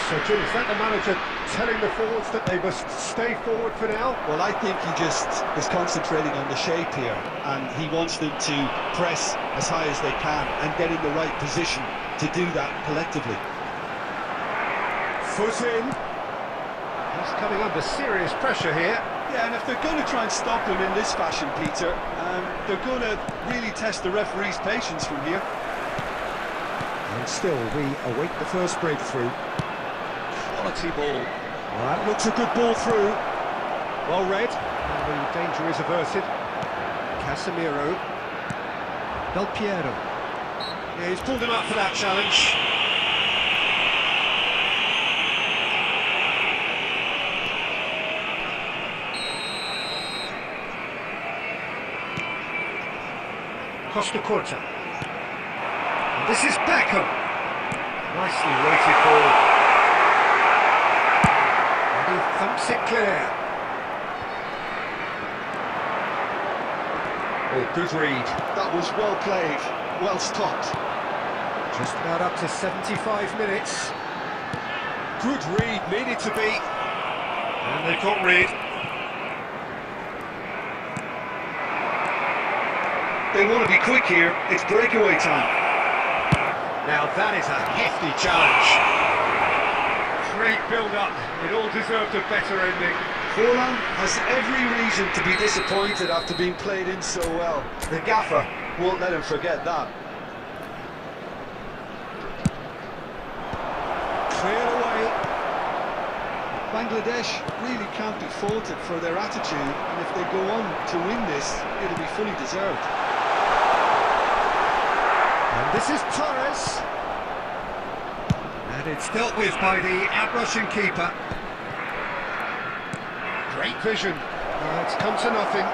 [SPEAKER 1] So Jim, is that the manager telling the forwards that they must stay forward for now?
[SPEAKER 5] Well, I think he just is concentrating on the shape here, and he wants them to press as high as they can and get in the right position to do that collectively.
[SPEAKER 1] Foot in. He's coming under serious pressure here.
[SPEAKER 5] Yeah, and if they're going to try and stop him in this fashion, Peter, they're going to really test the referee's patience from here.
[SPEAKER 1] And still, we await the first breakthrough. Quality ball. That looks a good ball through. Well read. And the danger is averted. Casemiro. Del Piero. Yeah, he's pulled him up for that challenge. Costa Curta. And this is Beckham. Nicely weighted ball. And he thumps it clear. Oh, good read.
[SPEAKER 5] That was well played, well stopped.
[SPEAKER 1] Just about up to 75 minutes. Good read, needed to be. And they've got rid.
[SPEAKER 5] They want to be quick here, it's breakaway time.
[SPEAKER 1] Now that is a hefty challenge. Great build-up, it all deserved a better ending.
[SPEAKER 5] Forlan has every reason to be disappointed after being played in so well. The gaffer won't let him forget that.
[SPEAKER 1] Clear away.
[SPEAKER 5] Bangladesh really can't be faulted for their attitude, and if they go on to win this, it'll be fully deserved.
[SPEAKER 1] And this is Torres. And it's dealt with by the out-rushing keeper. Great vision. It's come to nothing.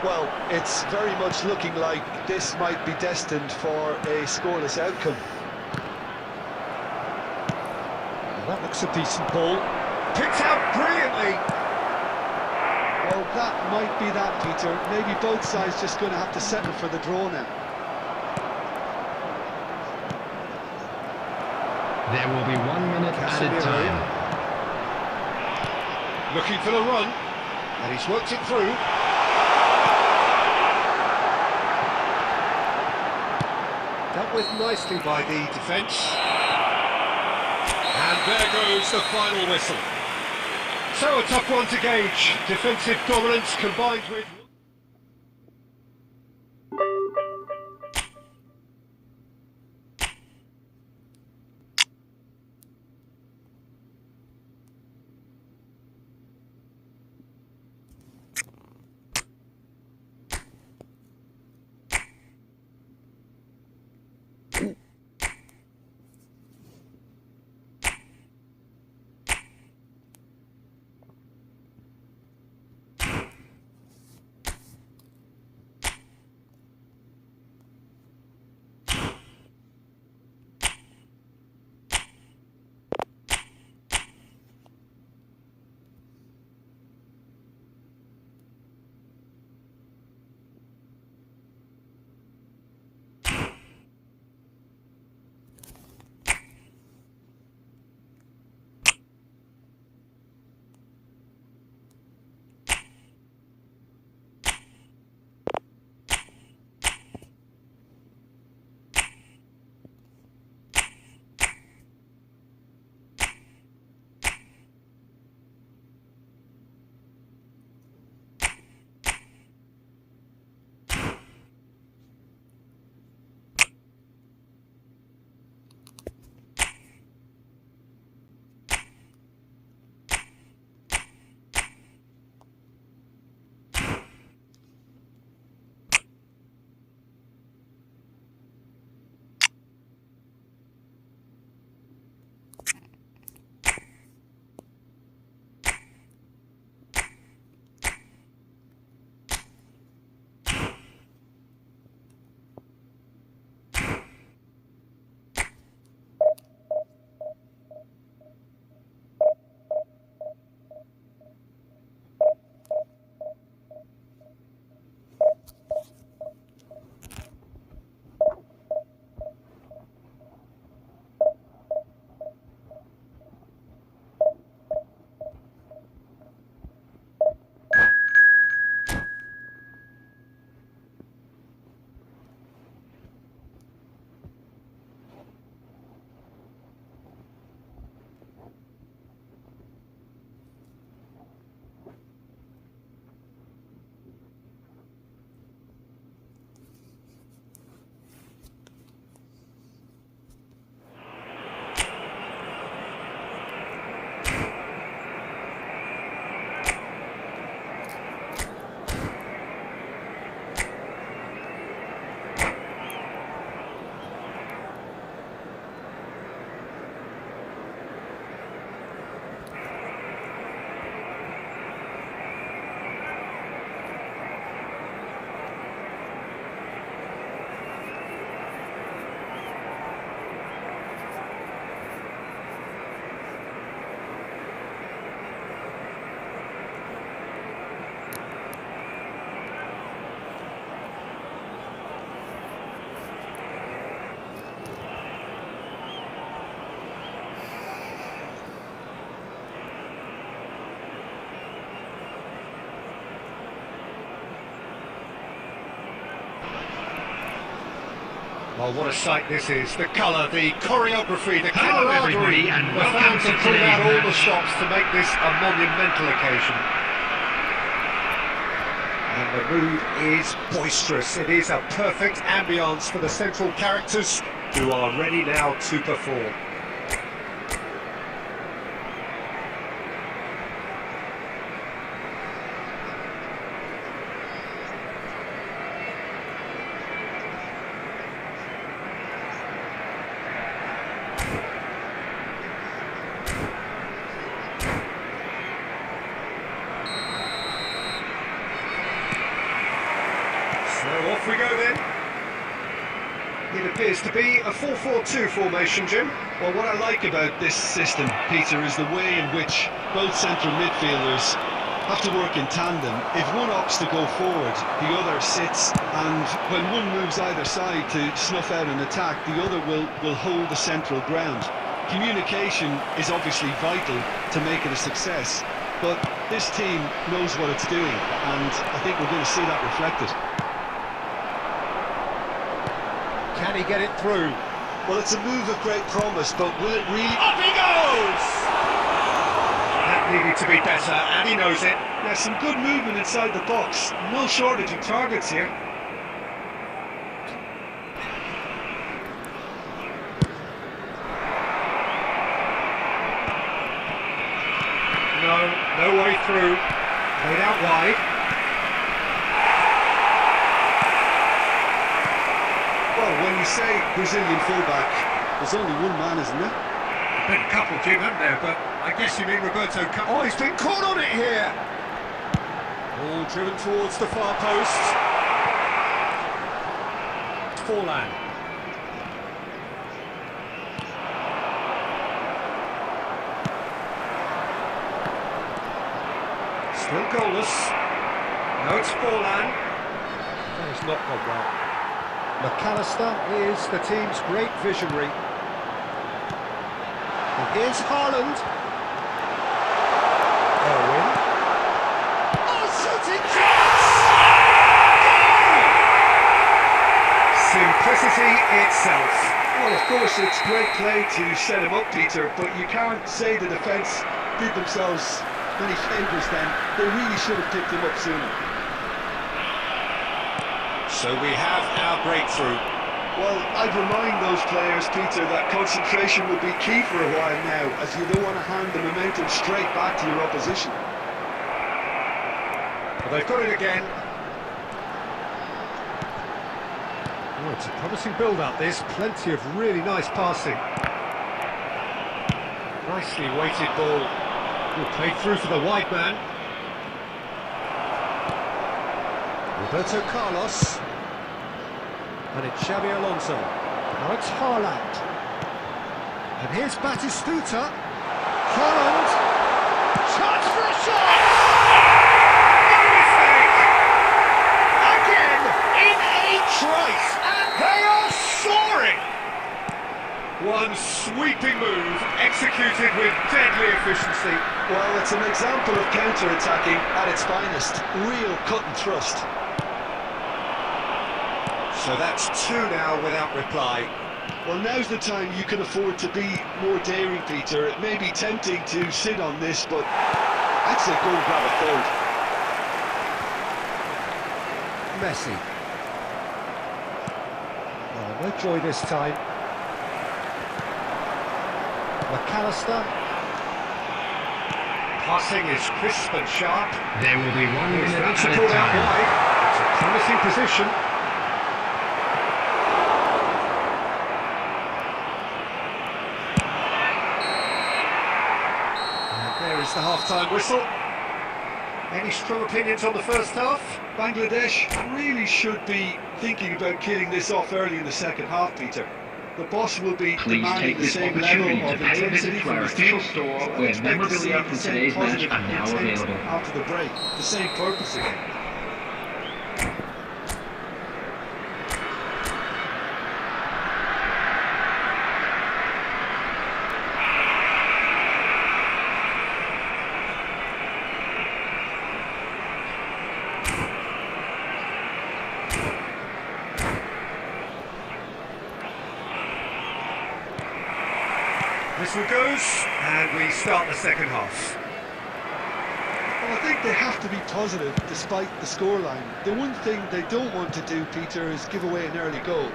[SPEAKER 5] Well, it's very much looking like this might be destined for a scoreless outcome.
[SPEAKER 1] Well, that looks a decent ball. Picked out brilliantly.
[SPEAKER 5] Well, that might be that, Peter. Maybe both sides just going to have to settle for the draw now.
[SPEAKER 6] There will be 1 minute added
[SPEAKER 1] Casemiro.
[SPEAKER 6] time.
[SPEAKER 1] Looking for the run. And he's worked it through. Dealt with nicely by the defence. And there goes the final whistle. So a tough one to gauge. Defensive dominance combined with... Oh, what a sight this is. The colour, the choreography, the
[SPEAKER 6] Hello,
[SPEAKER 1] camaraderie.
[SPEAKER 6] everybody, and
[SPEAKER 1] The
[SPEAKER 6] welcome
[SPEAKER 1] fans
[SPEAKER 6] to
[SPEAKER 1] have pulled out
[SPEAKER 6] today's
[SPEAKER 1] all the
[SPEAKER 6] match.
[SPEAKER 1] stops to make this a monumental occasion. And the mood is boisterous. It is a perfect ambience for the central characters who are ready now to perform. So off we go then. It appears to be a 4-4-2 formation, Jim.
[SPEAKER 5] Well, what I like about this system, Peter, is the way in which both central midfielders have to work in tandem. If one opts to go forward, the other sits, and when one moves either side to snuff out an attack, the other will hold the central ground. Communication is obviously vital to make it a success, but this team knows what it's doing, and I think we're going to see that reflected.
[SPEAKER 1] Can he get it through?
[SPEAKER 5] Well, it's a move of great promise, but will it really...
[SPEAKER 1] Up he goes! That needed to be better, and he knows it.
[SPEAKER 5] Yeah, some good movement inside the box. No shortage of targets here.
[SPEAKER 1] No way through. Played out wide.
[SPEAKER 5] Well, when you say Brazilian fullback, there's only one man, isn't there?
[SPEAKER 1] Been a couple, Jim, haven't there? But I guess you mean Roberto Carlos. Oh, he's been caught on it here. Ball driven towards the far post. Forlan. Still goalless. No, it's Forlan. That has not gone well. McAllister is the team's great visionary. And here's Haaland. Owen. Oh, shooting chance! Simplicity itself.
[SPEAKER 5] Well, of course, it's great play to set him up, Peter, but you can't say the defence did themselves many favours then. They really should have picked him up sooner.
[SPEAKER 1] So we have our breakthrough.
[SPEAKER 5] Well, I'd remind those players, Peter, that concentration will be key for a while now, as you don't want to hand the momentum straight back to your opposition.
[SPEAKER 1] Well, they've got it again. Oh, it's a promising build-up, this. Plenty of really nice passing. Nicely weighted ball. Played through for the wide man. Roberto Carlos. And it's Xabi Alonso. Now it's Haaland. And here's Batistuta. Haaland. Chance for a shot! No mistake! Again, in a trice. And they are soaring! One sweeping move, executed with deadly efficiency.
[SPEAKER 5] Well, it's an example of counter-attacking at its finest. Real cut and thrust.
[SPEAKER 1] So that's two now without reply.
[SPEAKER 5] Well, now's the time you can afford to be more daring, Peter. It may be tempting to sit on this, but I'd say go and grab a third.
[SPEAKER 1] Messi. Oh, no joy this time. McAllister. Passing is crisp and sharp.
[SPEAKER 6] There will be 1
[SPEAKER 1] Here's
[SPEAKER 6] minute
[SPEAKER 1] that
[SPEAKER 6] at a
[SPEAKER 1] support out
[SPEAKER 6] time.
[SPEAKER 1] wide. It's a promising position. There is the half-time whistle. Any strong opinions on the first half?
[SPEAKER 5] Bangladesh really should be thinking about killing this off early in the second half, Peter. The boss will be
[SPEAKER 6] Please
[SPEAKER 5] demanding
[SPEAKER 6] take
[SPEAKER 5] the
[SPEAKER 6] this
[SPEAKER 5] same level
[SPEAKER 6] opportunity to
[SPEAKER 5] of
[SPEAKER 6] pay a
[SPEAKER 5] intensity
[SPEAKER 6] visit to
[SPEAKER 5] from
[SPEAKER 6] our
[SPEAKER 5] his team.
[SPEAKER 6] official store
[SPEAKER 5] I
[SPEAKER 6] where
[SPEAKER 5] expect to see
[SPEAKER 6] memorabilia
[SPEAKER 5] the
[SPEAKER 6] from
[SPEAKER 5] same
[SPEAKER 6] today's match
[SPEAKER 5] positive
[SPEAKER 6] are now
[SPEAKER 5] intent
[SPEAKER 6] available.
[SPEAKER 5] after the break, the same purpose again.
[SPEAKER 1] Whistle goes, and we start the second half.
[SPEAKER 5] Well, I think they have to be positive despite the scoreline. The one thing they don't want to do, Peter, is give away an early goal.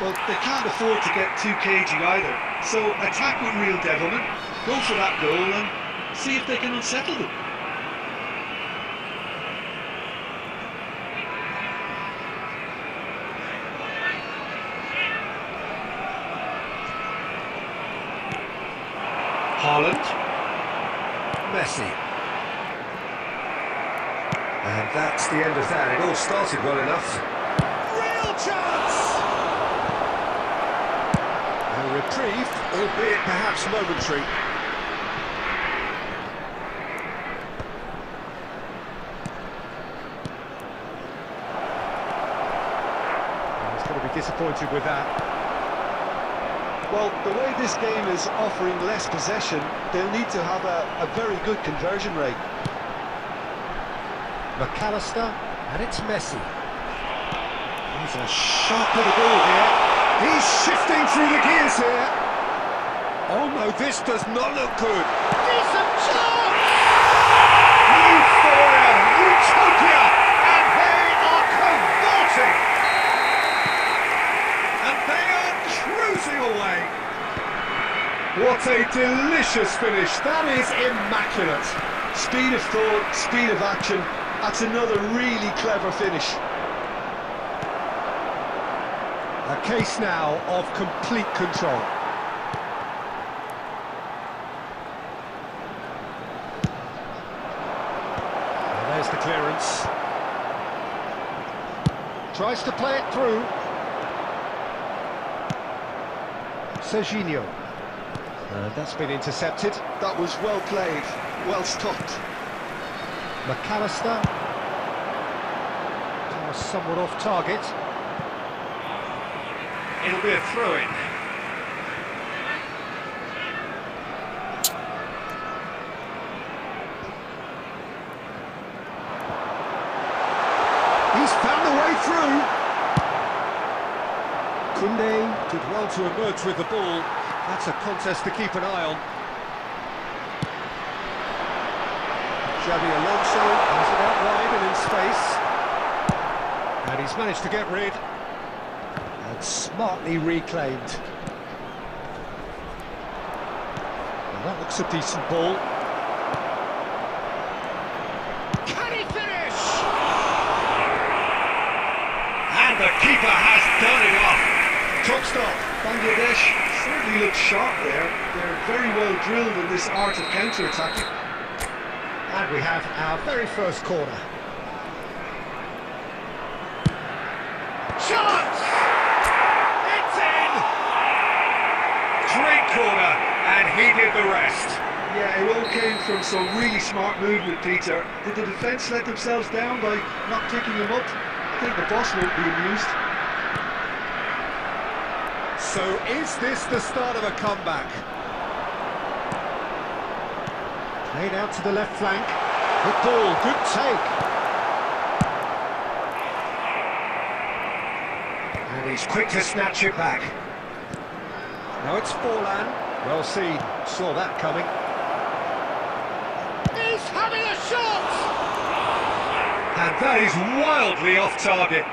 [SPEAKER 5] But they can't afford to get too cagey either. So attack with real devilment, go for that goal and see if they can unsettle them.
[SPEAKER 1] Haaland. Messi. And that's the end of that. It all started well enough. Real chance! A reprieve, albeit perhaps momentary. He's going to be disappointed with that.
[SPEAKER 5] Well, the way this game is offering less possession, they'll need to have a very good conversion rate.
[SPEAKER 1] McAllister, and it's Messi. He's a sharp little ball here. He's shifting through the gears here. Oh no, this does not look good. Decent chance! Euphoria, utopia, and they are converting. And they are cruising away. What a delicious finish. That is immaculate.
[SPEAKER 5] Speed of thought, speed of action. That's another really clever finish.
[SPEAKER 1] A case now of complete control. And there's the clearance. Tries to play it through. Qoo Neo. That's been intercepted.
[SPEAKER 5] That was well played, well stopped.
[SPEAKER 1] McAllister. Somewhat off target. It'll be a throw-in. He's found the way through. Kunde did well to emerge with the ball. That's a contest to keep an eye on. Xabi Alonso has it out wide and in space. And he's managed to get rid. And smartly reclaimed. Well, that looks a decent ball. Can he finish? And the keeper has done it off. Top stop.
[SPEAKER 5] Bangladesh certainly looks sharp there. They're very well drilled in this art of counter-attacking.
[SPEAKER 1] And we have our very first corner. Chance! It's in! Great corner, and he did the rest.
[SPEAKER 5] Yeah, it all came from some really smart movement, Peter. Did the defence let themselves down by not picking him up? I think the boss won't be amused.
[SPEAKER 1] So is this the start of a comeback? Played out to the left flank. Good ball, good take. And he's quick to snatch it back. Now it's Forlan. Well seen, saw that coming. He's having a shot! And that is wildly off target.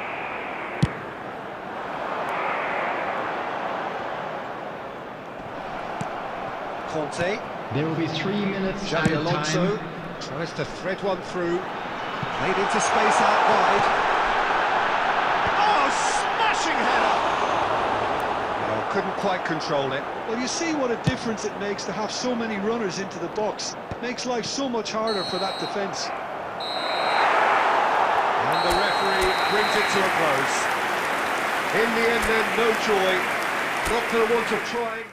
[SPEAKER 1] Conte.
[SPEAKER 6] There will be 3 minutes
[SPEAKER 1] Xabi
[SPEAKER 6] added
[SPEAKER 1] Alonso
[SPEAKER 6] time.
[SPEAKER 1] tries to thread one through. Played into space out wide. Oh, smashing header! Oh, couldn't quite control it.
[SPEAKER 5] Well, you see what a difference it makes to have so many runners into the box. Makes life so much harder for that defence.
[SPEAKER 1] And the referee brings it to a close. In the end then, no joy. Not for the want of trying.